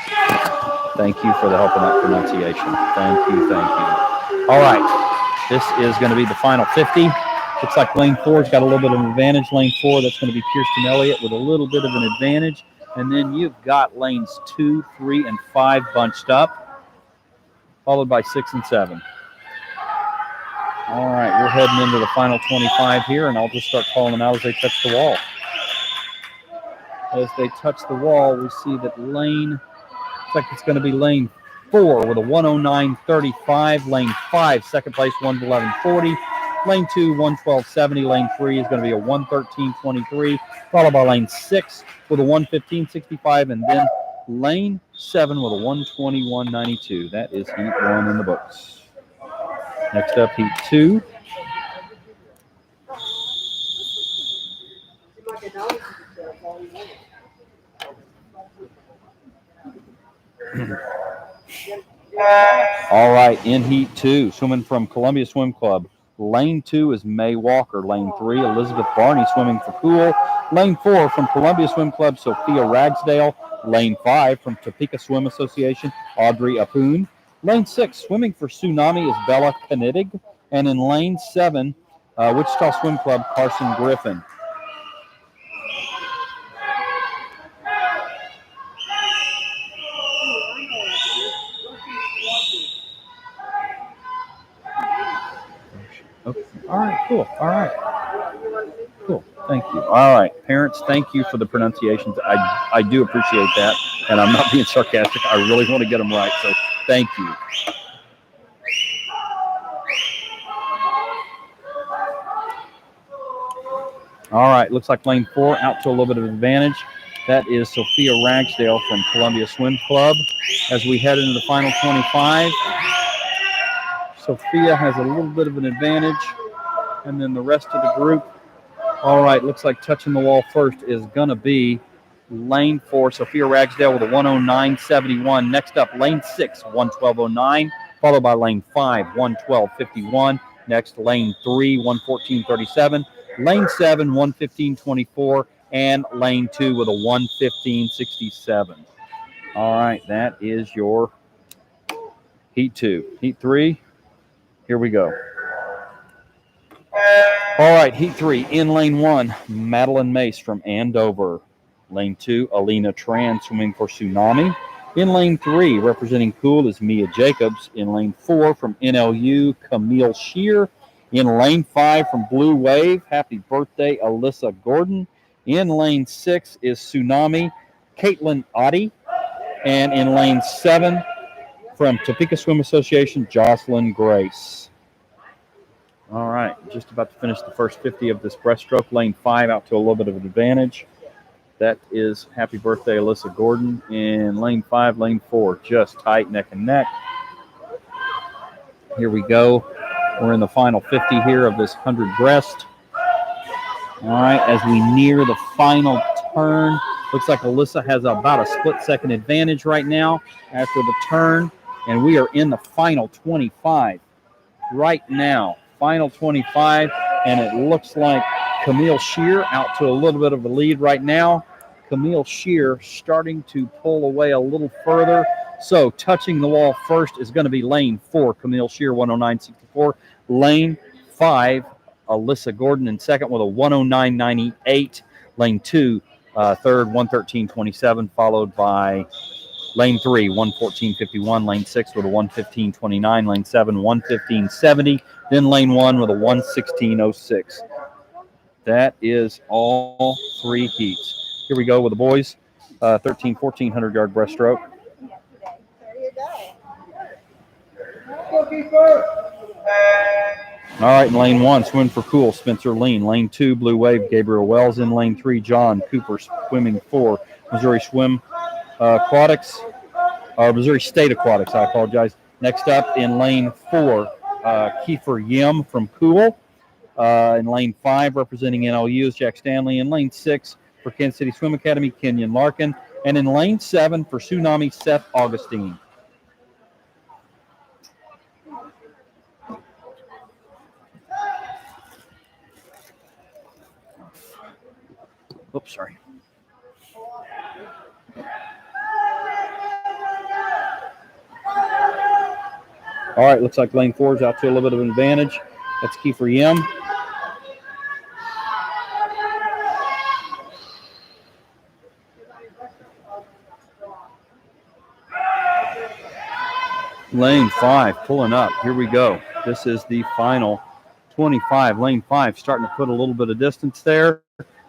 Thank you for the help in that pronunciation. Thank you. All right. This is going to be the final 50. Looks like lane 4's got a little bit of an advantage. Lane 4, that's going to be Kirsten Elliott with a little bit of an advantage. And then you've got lanes 2, 3, and 5 bunched up, followed by 6 and 7. All right, we're heading into the final 25 here, and I'll just start calling them out as they touch the wall. As they touch the wall, we see that looks like it's going to be lane 4 with a 109.35. Lane 5, second place, 111.40. Lane 2, 112.70. Lane 3 is going to be a 113.23, followed by lane 6 with a 115.65, and then lane 7 with a 121.92. That is heat 1 in the books. Next up, heat 2. All right, in heat 2, swimming from Columbia Swim Club. Lane 2 is May Walker. Lane 3, Elizabeth Barney swimming for Cool. Lane 4 from Columbia Swim Club, Sophia Ragsdale. Lane 5 from Topeka Swim Association, Audrey Apoon. Lane 6, swimming for Tsunami, is Bella Knidig. And in lane 7, Wichita Swim Club, Carson Griffin. Okay. All right, cool. All right. Cool. Thank you. All right. Parents, thank you for the pronunciations. I do appreciate that. And I'm not being sarcastic. I really want to get them right. So thank you. All right. Looks like lane 4 out to a little bit of advantage. That is Sophia Ragsdale from Columbia Swim Club. As we head into the final 25, Sophia has a little bit of an advantage. And then the rest of the group. All right, looks like touching the wall first is going to be lane 4, Sophia Ragsdale with a 109.71. Next up, lane 6, 112.09, followed by lane 5, 112.51. Next, lane 3, 114.37. Lane 7, 115.24. And lane 2 with a 115.67. All right, that is your heat 2. Heat 3, here we go. All right, heat 3. In lane 1, Madeline Mace from Andover. Lane 2, Alina Tran swimming for Tsunami. In lane 3, representing Cool, is Mia Jacobs. In lane 4, from NLU, Camille Shear. In lane 5, from Blue Wave, happy birthday, Alyssa Gordon. In lane 6 is Tsunami, Caitlin Oddie. And in lane 7, from Topeka Swim Association, Jocelyn Grace. All right, just about to finish the first 50 of this breaststroke. Lane 5 out to a little bit of an advantage. That is happy birthday, Alyssa Gordon. In lane 5, lane 4, just tight neck and neck. Here we go. We're in the final 50 here of this 100 breast. All right, as we near the final turn, looks like Alyssa has about a split-second advantage right now after the turn, and we are in the final 25 right now. Final 25, and it looks like Camille Shear out to a little bit of a lead right now. Camille Shear starting to pull away a little further. So touching the wall first is going to be lane 4, Camille Shear, 109.64. Lane 5, Alyssa Gordon in second with a 109.98. Lane 2, third, 113.27, followed by lane 3, 114.51. Lane 6 with a 115.29. Lane 7, 115.70. Then lane 1 with a 116.06. That is all 3 heats. Here we go with the boys. 13, 1400-yard breaststroke. All right, in lane 1, swim for cool, Spencer Lean. Lane 2, Blue Wave, Gabriel Wells. In lane 3, John Cooper, swimming for Missouri Swim Aquatics, or Missouri State Aquatics, I apologize. Next up in lane 4, Kiefer Yim from Cool. In lane 5, representing NLU is Jack Stanley. In lane 6, for Kansas City Swim Academy, Kenyon Larkin. And in lane 7, for Tsunami, Seth Augustine. Oops, sorry. All right, looks like lane 4 is out to a little bit of an advantage. That's Kiefer Yim. Lane 5 pulling up. Here we go. This is the final 25. Lane 5 starting to put a little bit of distance there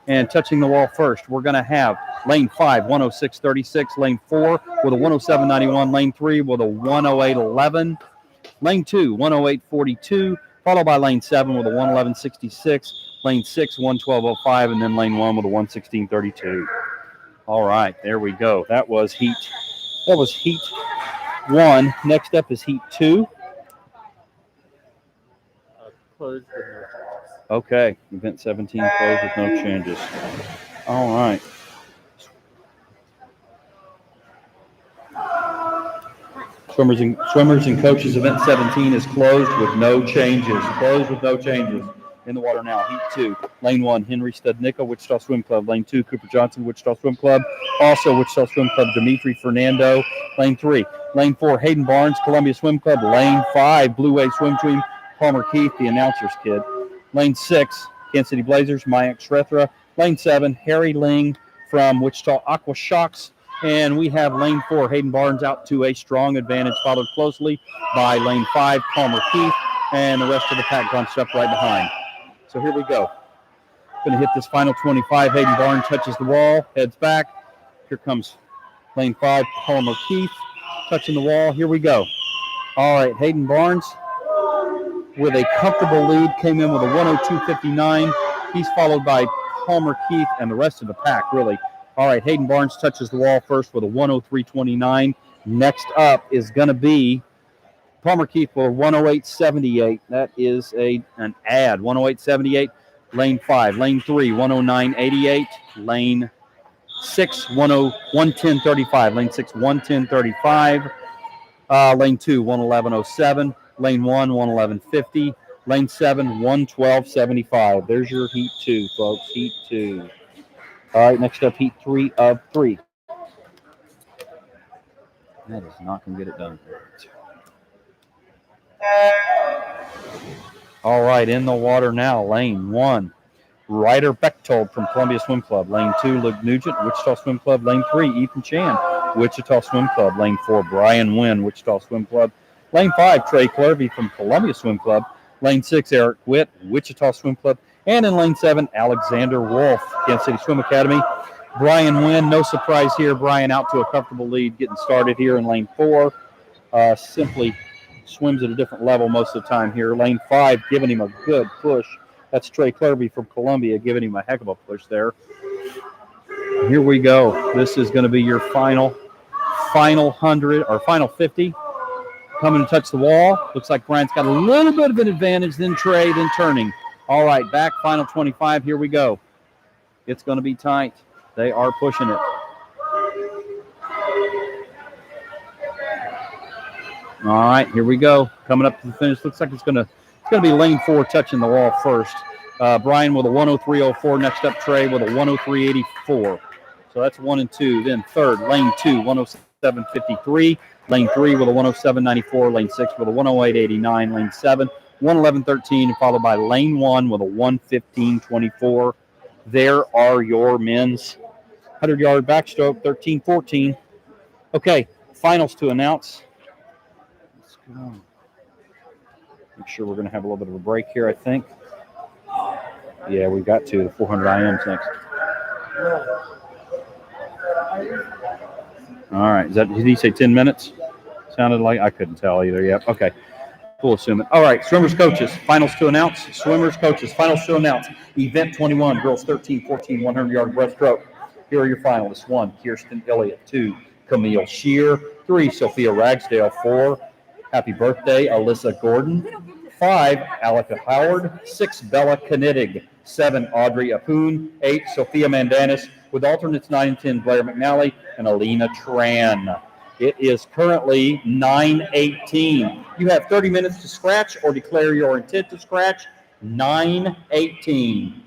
and touching the wall first. We're going to have lane 5, 106.36. Lane 4 with a 107.91. Lane 3 with a 108.11. Lane 2, 108.42. Followed by lane 7 with a 111.66. Lane 6, 112.05. And then lane 1 with a 116.32. All right, there we go. That was heat 1. Next up is heat 2. Closed with no changes. Okay, event 17 closed with no changes. All right. Swimmers and coaches, event 17 is closed with no changes. Closed with no changes. In the water now, heat 2. Lane 1, Henry Studnicka, Wichita Swim Club. Lane 2, Cooper Johnson, Wichita Swim Club. Also Wichita Swim Club, Dimitri Fernando. Lane 3. Lane 4, Hayden Barnes, Columbia Swim Club. Lane 5, Blue Wave Swim Team, Palmer Keith, the announcer's kid. Lane 6, Kansas City Blazers, Mayank Shrethra. Lane 7, Harry Ling from Wichita Aqua Shocks. And we have lane 4, Hayden Barnes, out to a strong advantage, followed closely by lane 5, Palmer Keith, and the rest of the pack bunched up right behind. So here we go. Going to hit this final 25. Hayden Barnes touches the wall, heads back. Here comes lane 5, Palmer Keith, touching the wall. Here we go. All right, Hayden Barnes with a comfortable lead, came in with a 102.59. He's followed by Palmer Keith and the rest of the pack, really. All right, Hayden Barnes touches the wall first with a 103.29. Next up is going to be Palmer Keith with a 108.78. That is an ad, 108.78. Lane 5. Lane 3, 109.88. Lane 6, 110.35. Lane 6, 110.35. Lane 2, 111.07. Lane 1, 111.50. Lane 7, 112.75. There's your heat 2, folks. Heat 2. All right, next up, heat 3 of 3. That is not going to get it done. All right, in the water now. Lane 1, Ryder Bechtold from Columbia Swim Club. Lane 2, Luke Nugent, Wichita Swim Club. Lane 3, Ethan Chan, Wichita Swim Club. Lane 4, Brian Wynn, Wichita Swim Club. Lane 5, Trey Clervy from Columbia Swim Club. Lane 6, Eric Witt, Wichita Swim Club. And in lane 7, Alexander Wolf, Kansas City Swim Academy. Brian Wynn, no surprise here. Brian out to a comfortable lead, getting started here in lane 4. Simply swims at a different level most of the time here. Lane 5 giving him a good push. That's Trey Clervy from Columbia giving him a heck of a push there. Here we go. This is going to be your final 100 or final 50. Coming to touch the wall. Looks like Brian's got a little bit of an advantage, then Trey, then turning. All right, back, final 25. Here we go. It's going to be tight. They are pushing it. All right, here we go. Coming up to the finish. Looks like it's going to be lane 4 touching the wall first. Brian with a 103.04. Next up, Trey with a 103.84. So that's 1 and 2. Then third, lane 2, 107.53. Lane 3 with a 107.94. Lane 6 with a 108.89. Lane 7, 111.13. Followed by lane 1 with a 115.24. There are your men's 100-yard backstroke, 13-14. Okay, finals to announce. Let's go. Make sure we're going to have a little bit of a break here, I think. Yeah, we got to. The 400 IMs next. All right. Did he say 10 minutes? Sounded like I couldn't tell either. Yep. Okay. We'll assume it. All right. Swimmers coaches. Finals to announce. Swimmers coaches. Finals to announce. Event 21. Girls 13, 14, 100-yard breaststroke. Here are your finalists. 1, Kirsten Elliott. 2, Camille Shear. 3, Sophia Ragsdale. 4, happy birthday, Alyssa Gordon. 5, Alika Howard. 6, Bella Knittig. 7, Audrey Apoon. 8, Sophia Mandanis, with alternates 9 and 10, Blair McNally and Alina Tran. It is currently 9:18. You have 30 minutes to scratch or declare your intent to scratch. 9:18.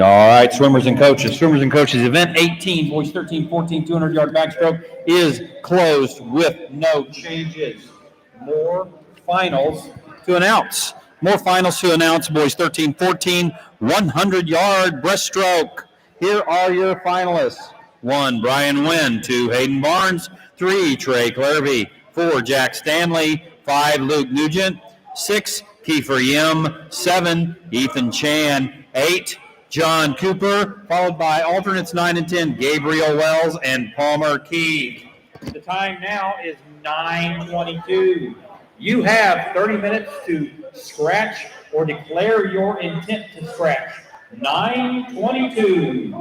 All right, swimmers and coaches. Swimmers and coaches. Event 18, boys 13, 14, 200-yard backstroke is closed with no changes. More finals to announce. More finals to announce, boys 13, 14, 100-yard breaststroke. Here are your finalists. 1, Brian Wynn. 2, Hayden Barnes. 3, Trey Clervy. 4, Jack Stanley. 5, Luke Nugent. 6, Kiefer Yim. 7, Ethan Chan. 8, John Cooper, followed by alternates 9 and 10, Gabriel Wells and Palmer Key. The time now is 9:22. You have 30 minutes to scratch or declare your intent to scratch. 9:22.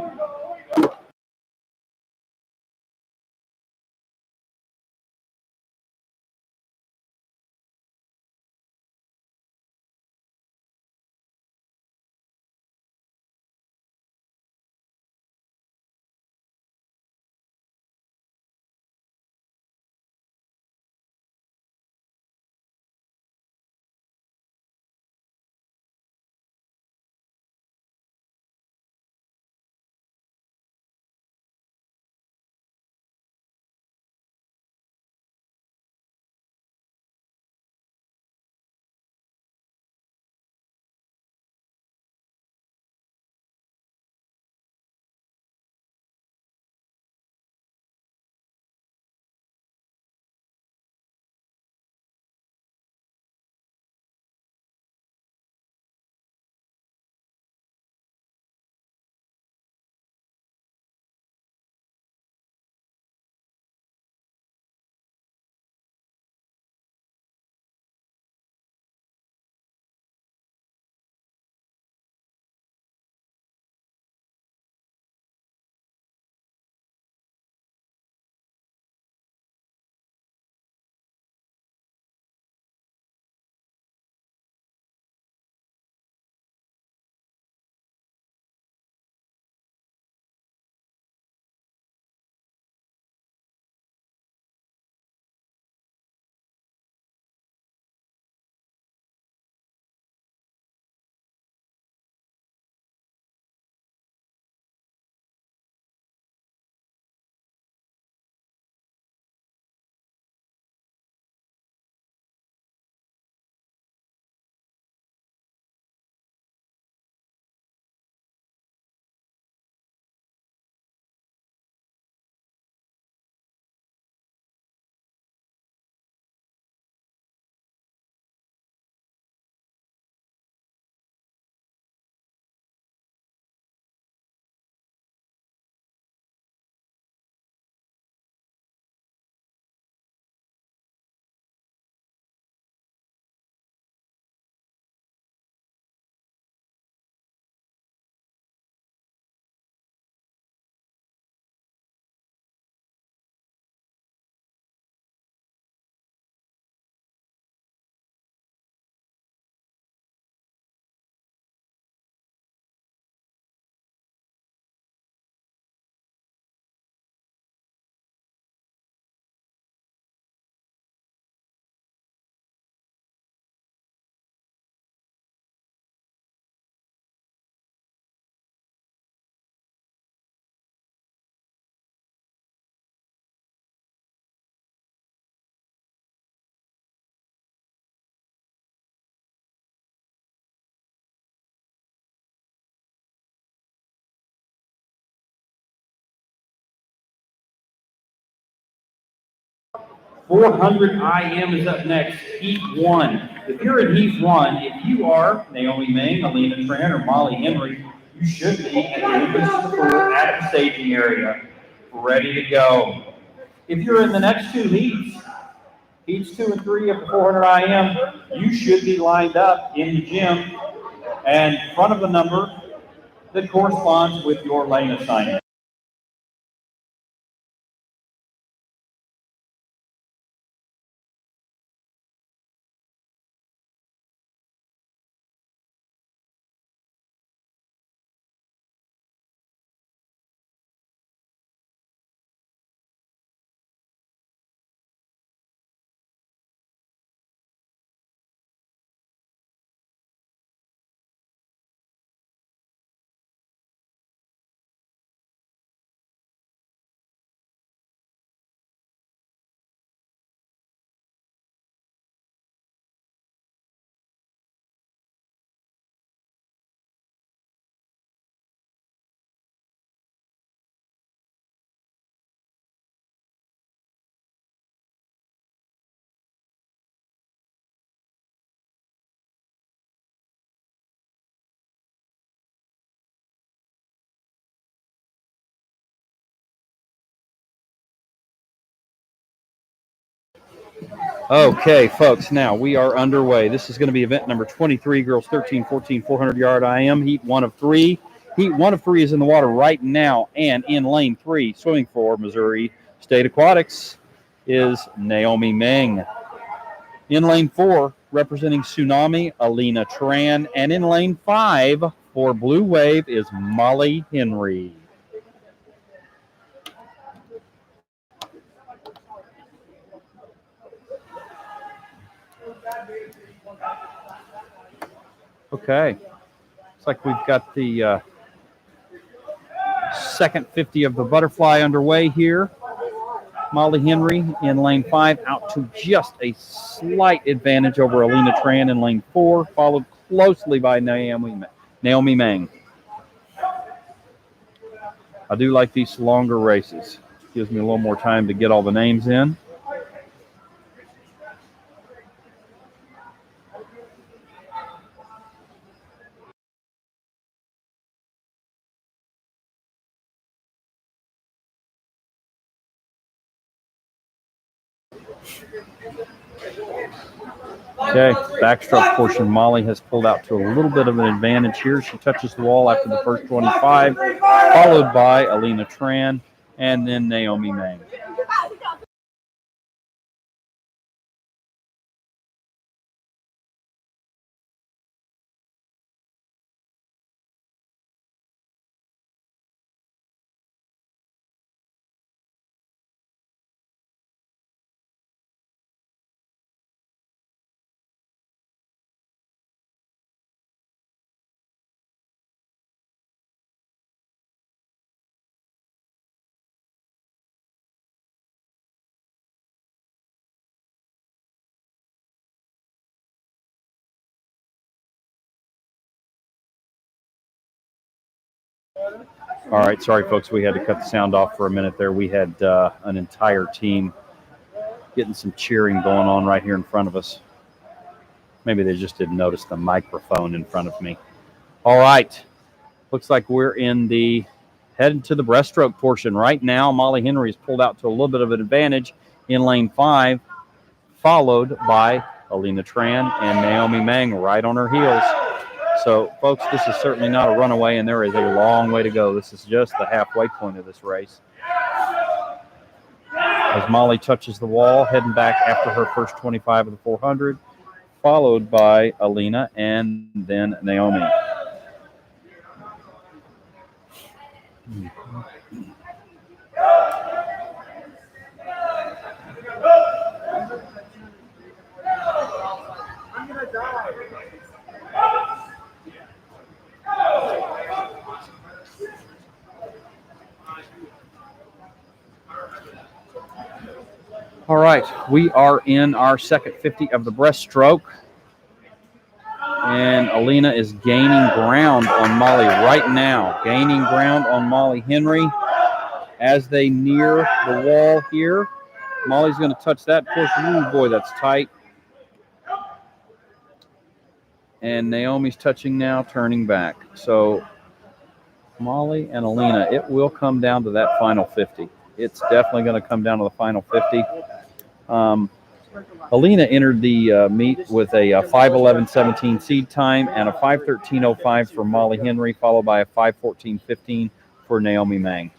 400 IM is up next, Heat 1. If you're in Heat 1, if you are Naomi Meng, Alina Tran, or Molly Henry, you should be at the entrance to the pool at the staging area, ready to go. If you're in the next two heats, Heats 2 and 3 of the 400 IM, you should be lined up in the gym and in front of the number that corresponds with your lane assignment. Okay, folks, now we are underway. This is going to be event number 23, girls 13, 14, 400-yard IM, heat 1 of 3. Heat 1 of 3 is in the water right now, and in lane 3, swimming for Missouri State Aquatics, is Naomi Meng. In lane 4, representing Tsunami, Alina Tran, and in lane 5 for Blue Wave is Molly Henry. Okay, looks like we've got the second 50 of the butterfly underway here. Molly Henry in lane 5 out to just a slight advantage over Alina Tran in lane 4, followed closely by Naomi Meng. I do like these longer races. Gives me a little more time to get all the names in. Okay, backstroke portion, Molly has pulled out to a little bit of an advantage here. She touches the wall after the first 25, followed by Alina Tran and then Naomi Meng. All right, sorry, folks. We had to cut the sound off for a minute there. We had an entire team getting some cheering going on right here in front of us. Maybe they just didn't notice the microphone in front of me. All right. Looks like we're in the headed to the breaststroke portion right now. Molly Henry has pulled out to a little bit of an advantage in lane 5, followed by Alina Tran and Naomi Meng right on her heels. So, folks, this is certainly not a runaway, and there is a long way to go. This is just the halfway point of this race. As Molly touches the wall, heading back after her first 25 of the 400, followed by Alina and then Naomi. All right, we are in our second 50 of the breaststroke. And Alina is gaining ground on Molly right now. Gaining ground on Molly Henry as they near the wall here. Molly's going to touch that push. Ooh, boy, that's tight. And Naomi's touching now, turning back. So Molly and Alina, it will come down to that final 50. It's definitely going to come down to the final 50. Alina entered the meet with a 5:11.17 seed time and a 5:13.05 for Molly Henry, followed by a 5:14.15 for Naomi Mang.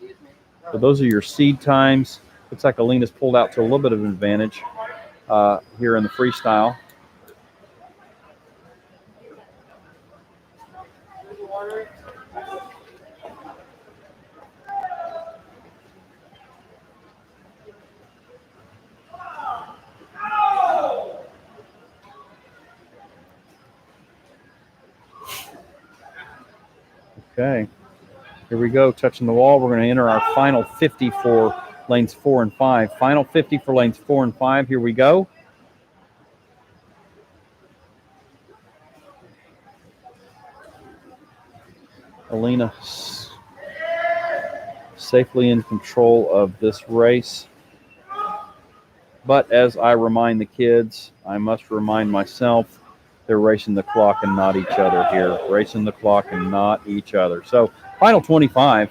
So those are your seed times. Looks like Alina's pulled out to a little bit of an advantage here in the freestyle. Okay, here we go, touching the wall. We're going to enter our final 50 for lanes 4 and 5. Final 50 for lanes 4 and 5. Here we go. Alina safely in control of this race. But as I remind the kids, I must remind myself, they're racing the clock and not each other here. Racing the clock and not each other. So final 25.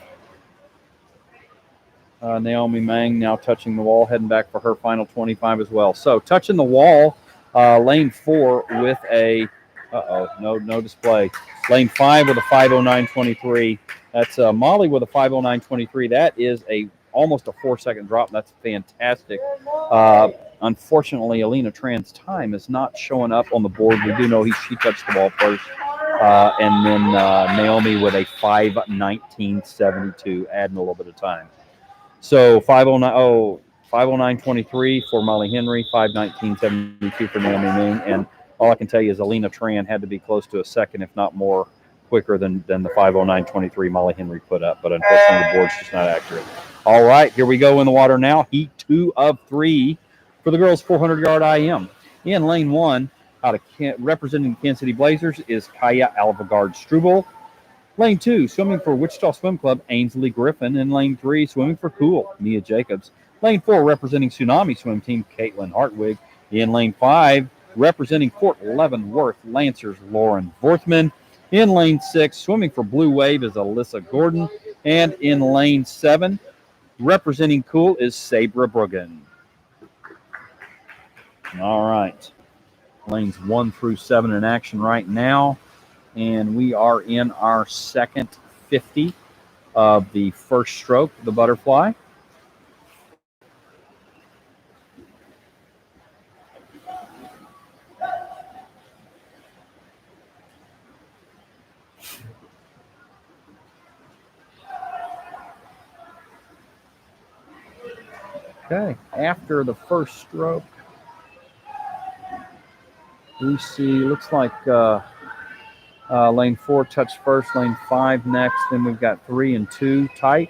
Naomi Mang now touching the wall, heading back for her final 25 as well. So touching the wall, lane 4 with a, no display. Lane 5 with a 5:09.23. That's Molly with a 5:09.23. That is almost a 4-second drop. That's fantastic. Unfortunately, Alina Tran's time is not showing up on the board. We do know she touched the ball first. And then Naomi with a 5:19.72, adding a little bit of time. So 5:09.23 for Molly Henry, 5:19.72 for Naomi Moon. And all I can tell you is Alina Tran had to be close to a second, if not more, quicker than the 5:09.23 Molly Henry put up. But unfortunately, the board's just not accurate. All right, here we go in the water now. Heat 2 of 3 for the girls' 400-yard IM. In lane 1, representing the Kansas City Blazers is Kaya Alvagard-Struble. Lane 2, swimming for Wichita Swim Club, Ainsley Griffin. In lane 3, swimming for Cool, Mia Jacobs. Lane 4, representing Tsunami Swim Team, Caitlin Hartwig. In lane 5, representing Fort Leavenworth Lancers, Lauren Vorthman. In lane 6, swimming for Blue Wave is Alyssa Gordon. And in lane 7, representing Cool is Sabra Bruggen. All right. Lanes 1 through 7 in action right now. And we are in our second 50 of the first stroke, the butterfly. Okay, after the first stroke, we see, looks like lane 4 touched first, lane 5 next, then we've got 3 and 2 tight,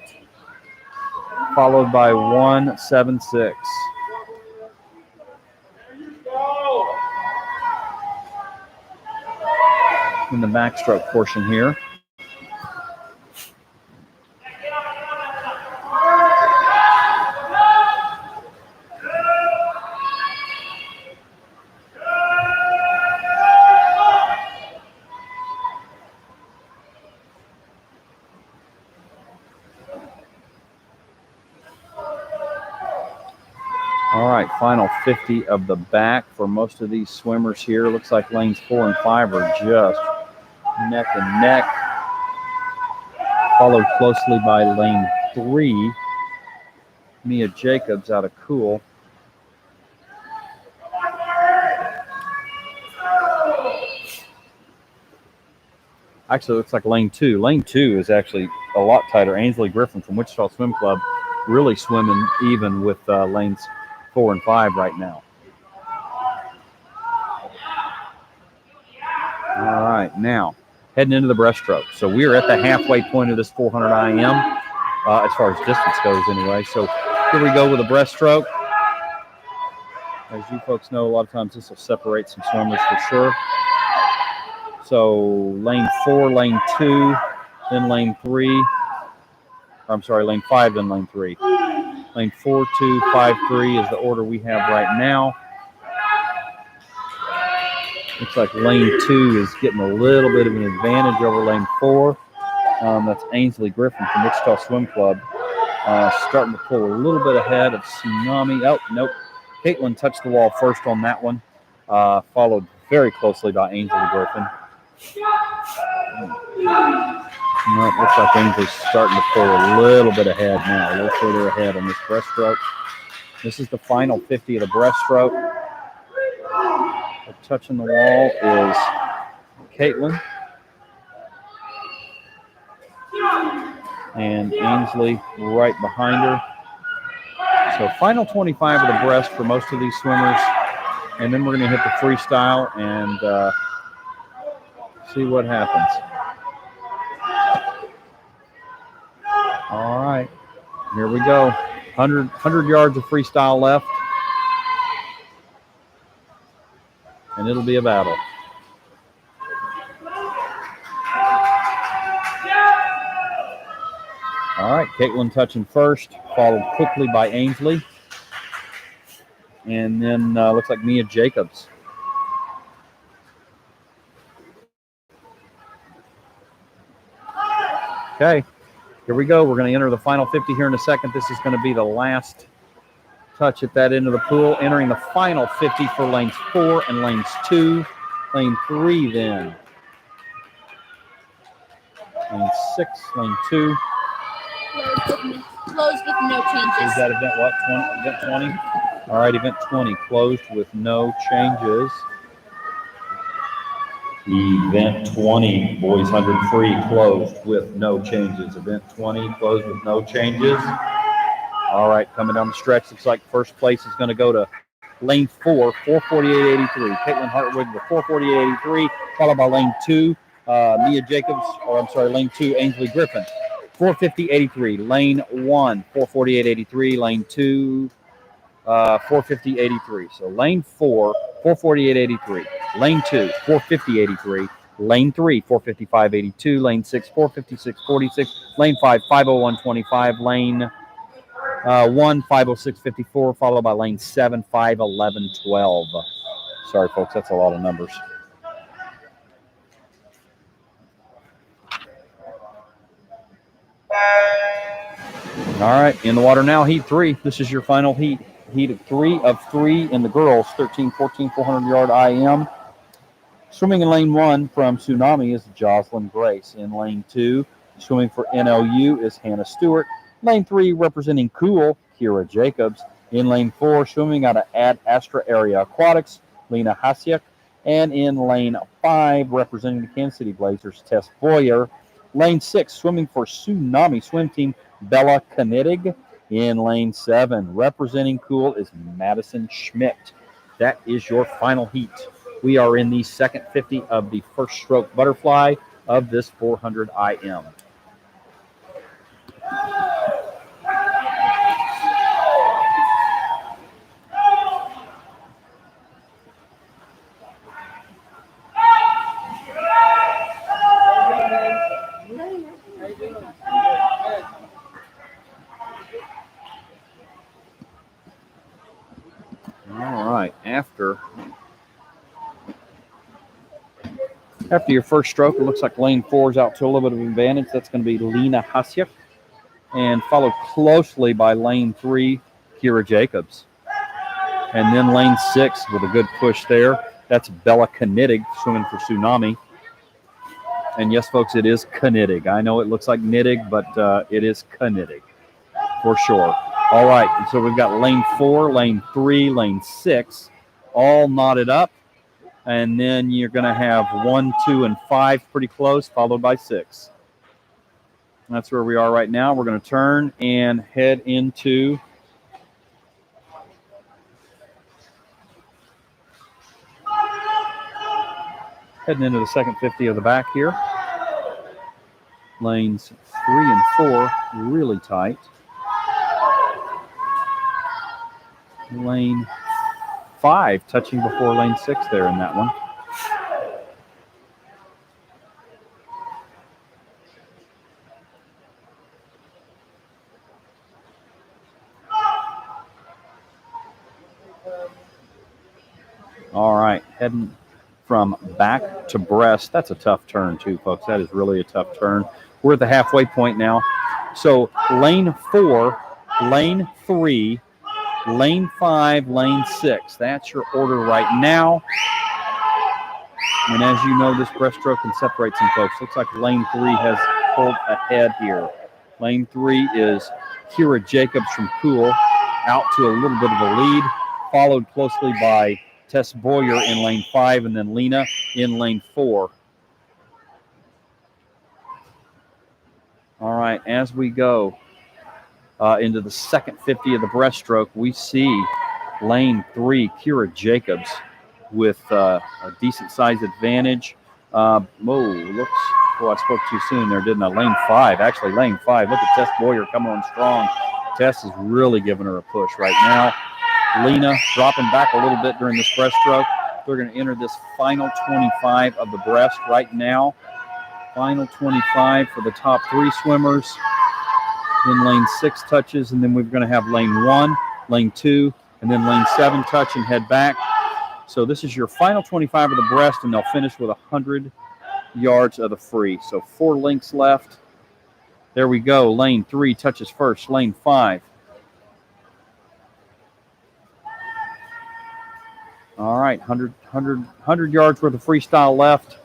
followed by 1, 7, 6. In the backstroke portion here. All right, final 50 of the back for most of these swimmers here. Looks like lanes 4 and 5 are just neck and neck, followed closely by lane 3, Mia Jacobs out of Cool. Actually, it looks like lane 2. Lane 2 is actually a lot tighter. Ainsley Griffin from Wichita Swim Club really swimming even with lanes 4 and 5 right now. All right, now heading into the breaststroke. So we are at the halfway point of this 400 IM, as far as distance goes anyway. So here we go with the breaststroke. As you folks know, a lot of times this will separate some swimmers for sure. So lane 4, lane 2, then lane 3. I'm sorry, lane 5, then lane 3. Lane 4, 2, 5, 3 is the order we have right now. Looks like lane 2 is getting a little bit of an advantage over lane 4. That's Ainsley Griffin from Wichita Swim Club. Starting to pull a little bit ahead of Tsunami. Oh, nope. Caitlin touched the wall first on that one. Followed very closely by Ainsley Griffin. No, it looks like Ainsley's starting to pull a little bit ahead now, a little further ahead on this breaststroke. This is the final 50 of the breaststroke. Touching the wall is Caitlin. And Ainsley right behind her. So final 25 of the breast for most of these swimmers. And then we're going to hit the freestyle and see what happens. All right, here we go. 100 yards of freestyle left. And it'll be a battle. All right, Caitlin touching first, followed quickly by Ainsley. And then looks like Mia Jacobs. Okay, here we go. We're going to enter the final 50 here in a second. This is going to be the last touch at that end of the pool. Entering the final 50 for lanes 4 and lanes 2. Lane 3 then. Lane 6, lane 2. Closed with no changes. Is that event what? 20? Event 20? All right, event 20 closed with no changes. Event 20, boys 100 free, closed with no changes. Event 20 closed with no changes. All right, coming down the stretch, looks like first place is going to go to lane 4, 448.83. Caitlin Hartwood with 448.83, followed by lane 2, Mia Jacobs, lane 2, Ainsley Griffin, 450.83. Lane 1, 448.83. Lane 2, 450.83. So lane 4, 448.83. Lane 2, 450.83. Lane 3, 455.82. Lane 6, 456.46. Lane 5, 501.25. Lane 1, 506.54, followed by lane 7, 511.12. Sorry, folks, that's a lot of numbers. All right, in the water now, heat 3. This is your final heat. Heat 3 of 3 in the girls, 13, 14, 400-yard IM. Swimming in lane 1 from Tsunami is Jocelyn Grace. In lane 2, swimming for NLU is Hannah Stewart. Lane 3, representing Cool, Kira Jacobs. In lane 4, swimming out of Ad Astra Area Aquatics, Lena Hasiak. And in lane 5, representing the Kansas City Blazers, Tess Boyer. Lane 6, swimming for Tsunami Swim Team, Bella Knittig. In lane 7, representing Cool is Madison Schmidt. That is your final heat. We are in the second 50 of the first stroke butterfly of this 400 IM. All right, after your first stroke, it looks like lane 4 is out to a little bit of advantage. That's going to be Lena Hasiak, and followed closely by lane 3, Kira Jacobs. And then lane 6 with a good push there. That's Bella Knittig swimming for Tsunami. And yes, folks, it is Knittig. I know it looks like Knittig, but it is Knittig for sure. All right, and so we've got lane 4, lane 3, lane 6, all knotted up. And then you're going to have 1, 2, and 5 pretty close, followed by 6. That's where we are right now. We're going to turn and head into the second 50 of the back here. Lanes 3 and 4 really tight. Lane 5 touching before lane 6 there in that one. All right, heading from back to breast. That's a tough turn too, folks. That is really a tough turn. We're at the halfway point now. So lane 4, lane 3, lane 5, lane 6. That's your order right now. And as you know, this breaststroke can separate some folks. Looks like lane 3 has pulled ahead here. Lane 3 is Kira Jacobs from Poole, out to a little bit of a lead, followed closely by Tess Boyer in lane 5, and then Lena in lane 4. All right, as we go into the second 50 of the breaststroke, we see lane 3, Kira Jacobs, with a decent-sized advantage. I spoke too soon there, didn't I? Lane 5, actually lane 5. Look at Tess Boyer coming on strong. Tess is really giving her a push right now. Lena dropping back a little bit during this breaststroke. We're going to enter this final 25 of the breast right now. Final 25 for the top 3 swimmers. Then lane 6 touches, and then we're going to have lane 1, lane 2, and then lane 7 touch and head back. So this is your final 25 of the breast, and they'll finish with 100 yards of the free. So 4 links left. There we go. Lane 3 touches first. Lane 5. All right, 100 yards worth of freestyle left.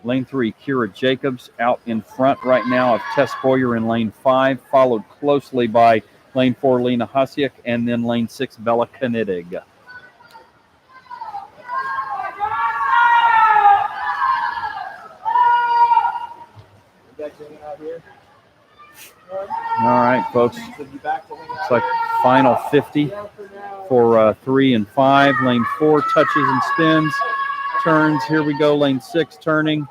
Lane 3, Kira Jacobs out in front right now of Tess Boyer in lane 5, followed closely by lane 4, Lena Hasiak, and then lane 6, Bella Knidig. All right, folks. Looks like final 50 for 3 and 5. Lane 4 touches and spins, turns. Here we go. Lane 6 turning.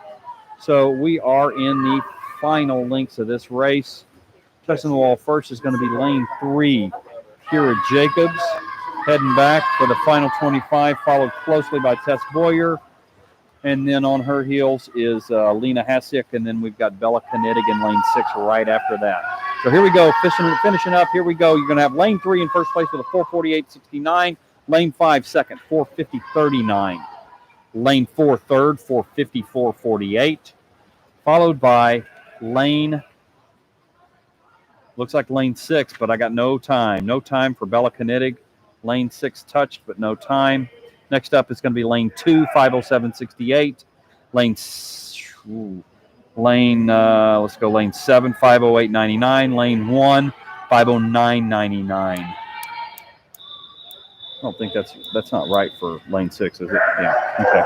So we are in the final links of this race. Touching the wall first is going to be lane 3, Kira Jacobs, heading back for the final 25, followed closely by Tess Boyer. And then on her heels is Lena Hasiak, and then we've got Bella Knidig in lane 6 right after that. So here we go, finishing up. Here we go. You're going to have lane 3 in first place with a 4:48.69. Lane 5 second, 4:50.39. Lane 4 third, 4:54.48. Followed by lane, looks like lane 6, but I got no time. No time for Bella Knidig. Lane 6 touched, but no time. Next up is going to be lane 2, 5:07.68. Let's go lane 7, 5:08.99. Lane 1, 5:09.99. I don't think that's not right for lane 6, is it? Yeah. Okay.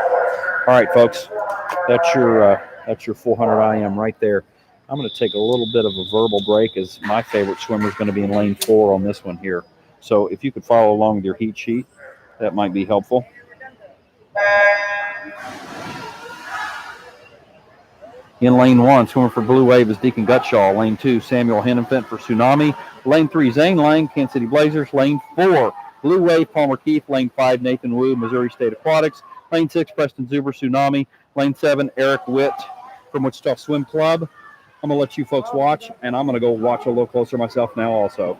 All right, folks. That's your 400 IM right there. I'm going to take a little bit of a verbal break, as my favorite swimmer is going to be in lane 4 on this one here. So if you could follow along with your heat sheet, that might be helpful. In lane 1, swimmer for Blue Wave is Deacon Gutshaw. Lane 2, Samuel Hennepin for Tsunami. Lane 3, Zane Lang, Kansas City Blazers. Lane 4, Blue Wave, Palmer Keith. Lane 5, Nathan Wu, Missouri State Aquatics. Lane 6, Preston Zuber, Tsunami. Lane 7, Eric Witt from Wichita Swim Club. I'm going to let you folks watch, and I'm going to go watch a little closer myself now also.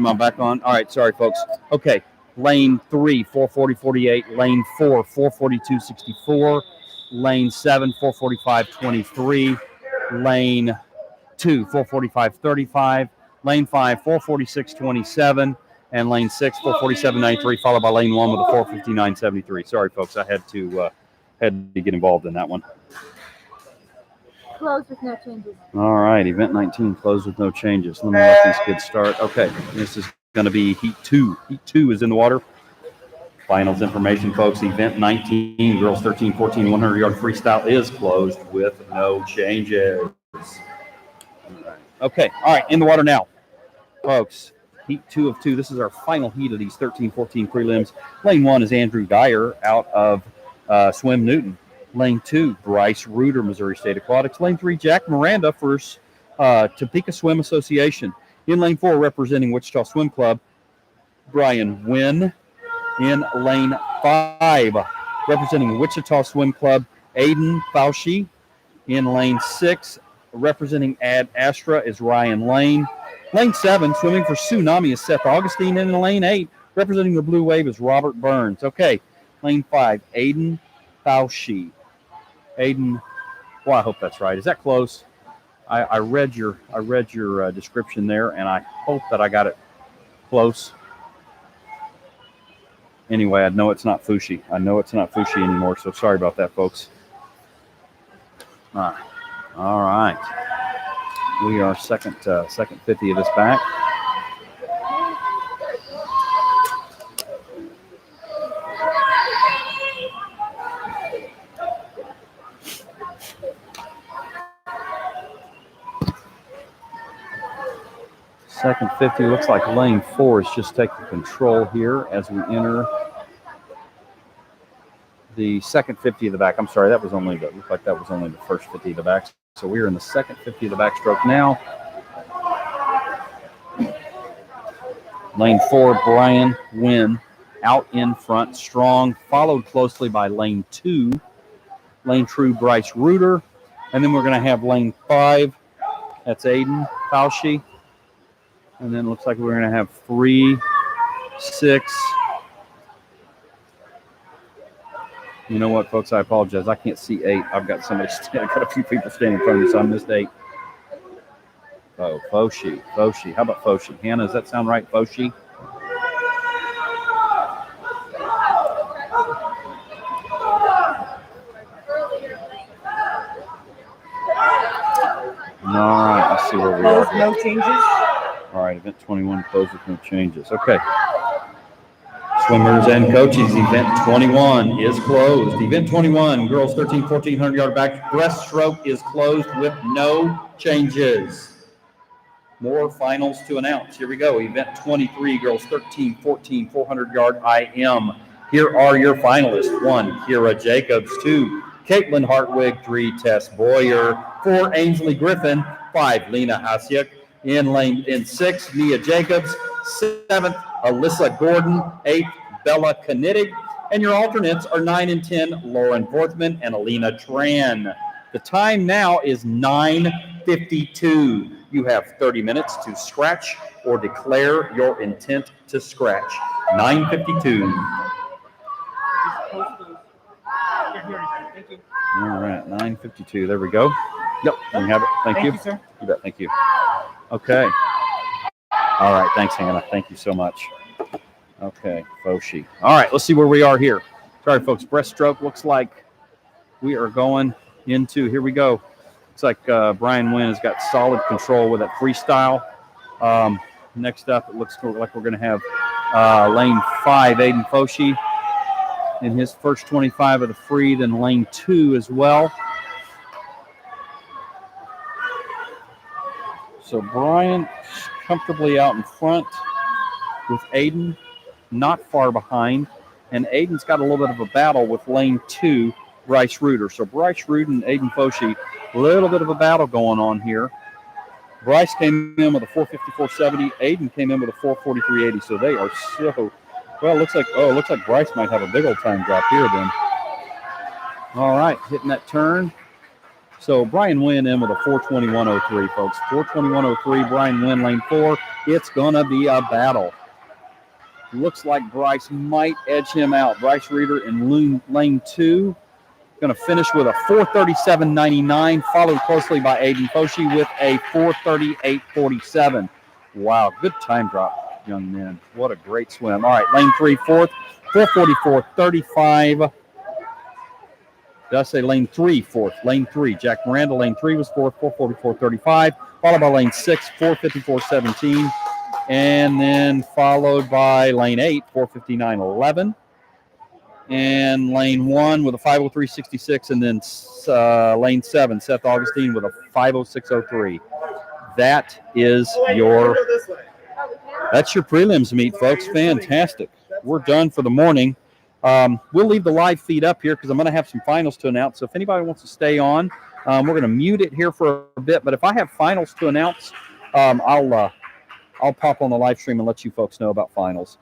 Am I back on? All right, sorry, folks. Okay, lane 3, 440.48. Lane 4, 442.64. Lane 7, 445.23. Lane 2, 445.35. Lane 5, 446.27. And lane 6, 447.93, followed by lane 1 with a 459.73. Sorry, folks, I had to get involved in that one. Closed with no changes. All right, event 19 closed with no changes. Let me let these kids start. Okay, this is going to be heat 2. Heat 2 is in the water. Finals information, folks. Event 19, girls 13, 14, 100-yard freestyle is closed with no changes. Okay, all right, in the water now, folks. Heat 2 of 2. This is our final heat of these 13-14 prelims. Lane 1 is Andrew Geyer out of Swim Newton. Lane 2, Bryce Reuter, Missouri State Aquatics. Lane 3, Jack Miranda for Topeka Swim Association. In lane 4, representing Wichita Swim Club, Brian Wynn. In lane 5, representing Wichita Swim Club, Aiden Fauci. In lane 6, representing Ad Astra is Ryan Lane. Lane 7, swimming for Tsunami is Seth Augustine. And in lane 8, representing the Blue Wave is Robert Burns. Okay, lane 5, Aiden Fauci. Aiden, well, I hope that's right. Is that close? I read your description there, and I hope that I got it close. Anyway, I know it's not Fushi. I know it's not Fushi anymore, so sorry about that, folks. All right. We are second 50 of this back. Second 50, looks like lane 4 is just taking control here as we enter the second 50 of the back. I'm sorry, looked like that was only the first 50 of the back. So we're in the second 50 of the backstroke now. Lane 4, Brian Wynn out in front, strong, followed closely by lane 2, lane 2, Bryce Reuter. And then we're going to have lane 5, that's Aiden Fauci. And then it looks like we're going to have 3, 6. You know what, folks? I apologize. I can't see 8. I've got a few people standing in front of me, so I missed 8. Oh, Foshi. How about Foshi? Hannah, does that sound right? Foshi? All right, let's see where we are. Closed, no changes. All right, event 21 closed with no changes. Okay. Swimmers and coaches, event 21 is closed. Event 21, girls 13, 1,400-yard back breaststroke is closed with no changes. More finals to announce. Here we go. Event 23, girls 13, 14, 400-yard IM. Here are your finalists. 1, Kira Jacobs. 2, Caitlin Hartwig. 3, Tess Boyer. 4, Ainsley Griffin. 5, Lena Hasiuk. In 6, Mia Jacobs. 7th, Alyssa Gordon. 8th, Bella Knidig. And your alternates are 9 and 10, Lauren Borthman and Alina Tran. The time now is 9:52. You have 30 minutes to scratch or declare your intent to scratch. 9:52. All right, 9:52. There we go. Yep, you have it. Thank you. Sir. You bet. Thank you. Okay. All right. Thanks, Hannah. Thank you so much. Okay, Foshi. All right, let's see where we are here. Sorry, folks. Breaststroke looks like we are going into, here we go. Looks like Brian Wynn has got solid control with that freestyle. Next up, it looks like we're going to have lane 5, Aiden Foshi, in his first 25 of the free, then lane 2 as well. So Brian comfortably out in front with Aiden not far behind, and Aiden's got a little bit of a battle with lane 2, Bryce Reuter. So Bryce Reuter and Aiden Foshi, a little bit of a battle going on here. Bryce came in with a 454.70. Aiden came in with a 443.80. So they are well. It looks like Bryce might have a big old time drop here then. All right, hitting that turn, So Brian Wynn in with a 421.03, folks. 421.03, Brian Wynn, lane 4. It's going to be a battle. Looks like Bryce might edge him out. Bryce Reeder in lane 2. Going to finish with a 437.99, followed closely by Aiden Foshi with a 438.47. Wow, good time drop, young men. What a great swim. All right, lane 3, fourth, 444.35. Did I say lane 3, fourth? Lane 3, Jack Miranda, lane 3 was fourth, 444.35, followed by lane 6, 454.17, and then followed by lane 8, 459.11. And lane 1 with a 503.66, and then lane 7, Seth Augustine with a 506.03. That's your prelims meet, folks. Fantastic. We're done for the morning. We'll leave the live feed up here because I'm going to have some finals to announce. So if anybody wants to stay on, we're going to mute it here for a bit. But if I have finals to announce, I'll pop on the live stream and let you folks know about finals.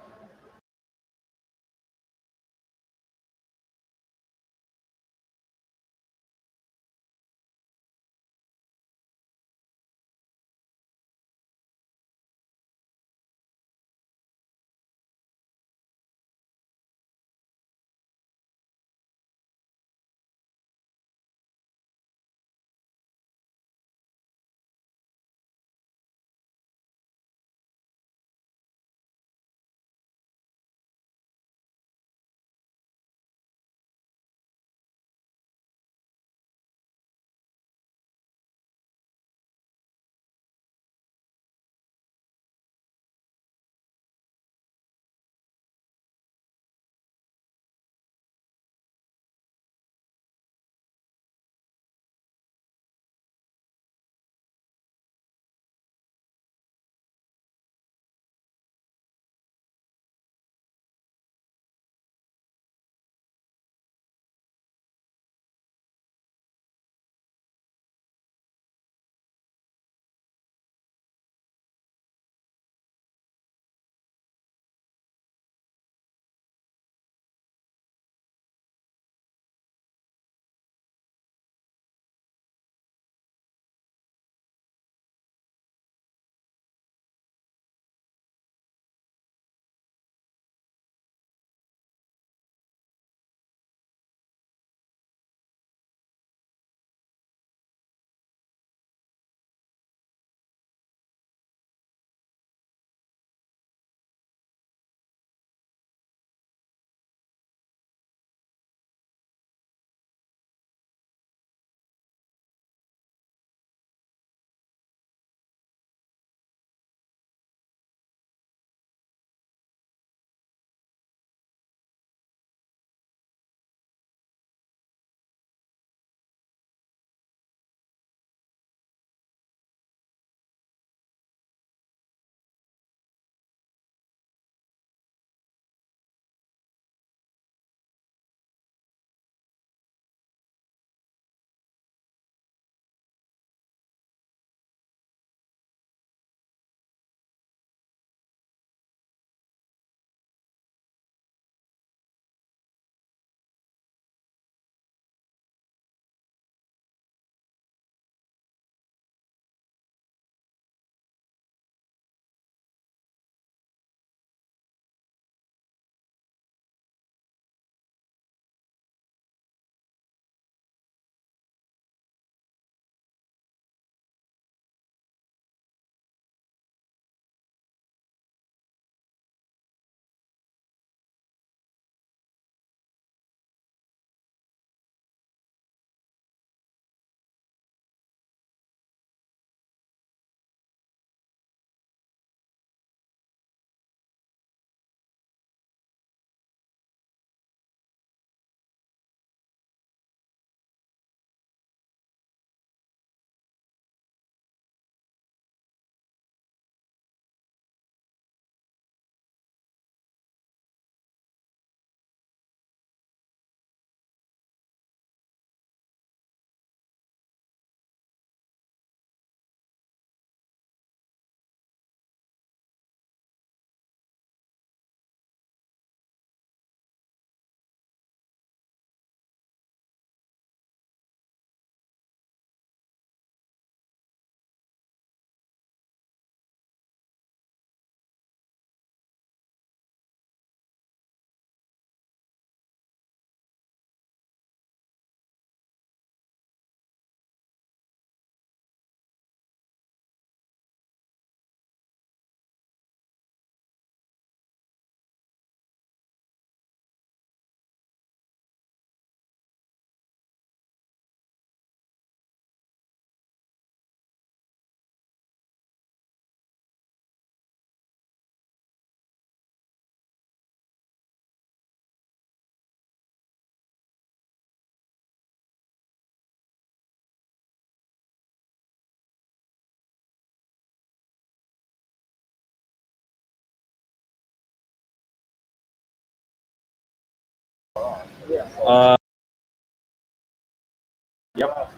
Yep.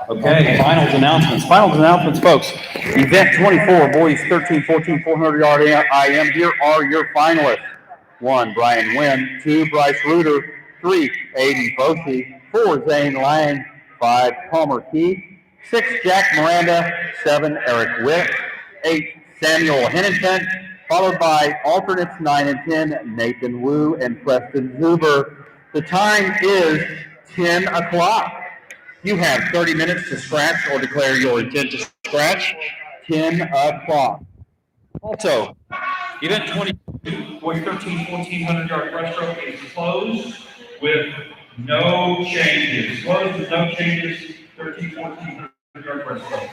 Okay, finals announcements. Finals announcements, folks. Event 24, boys 13, 14, 400-yard IM. Here are your finalists. 1, Brian Wynn. 2, Bryce Reuter. 3, Aiden Fossey. 4, Zane Lang. 5, Palmer Keith. 6, Jack Miranda. 7, Eric Witt. 8, Samuel Hennington. Followed by alternates 9 and 10, Nathan Wu and Preston Zuber. The time is 10 o'clock. You have 30 minutes to scratch or declare your intent to scratch. 10 o'clock. Also, event 22, boys 13, 1400-yard breaststroke is closed with no changes. Closed with no changes, 13, 1400-yard breaststroke.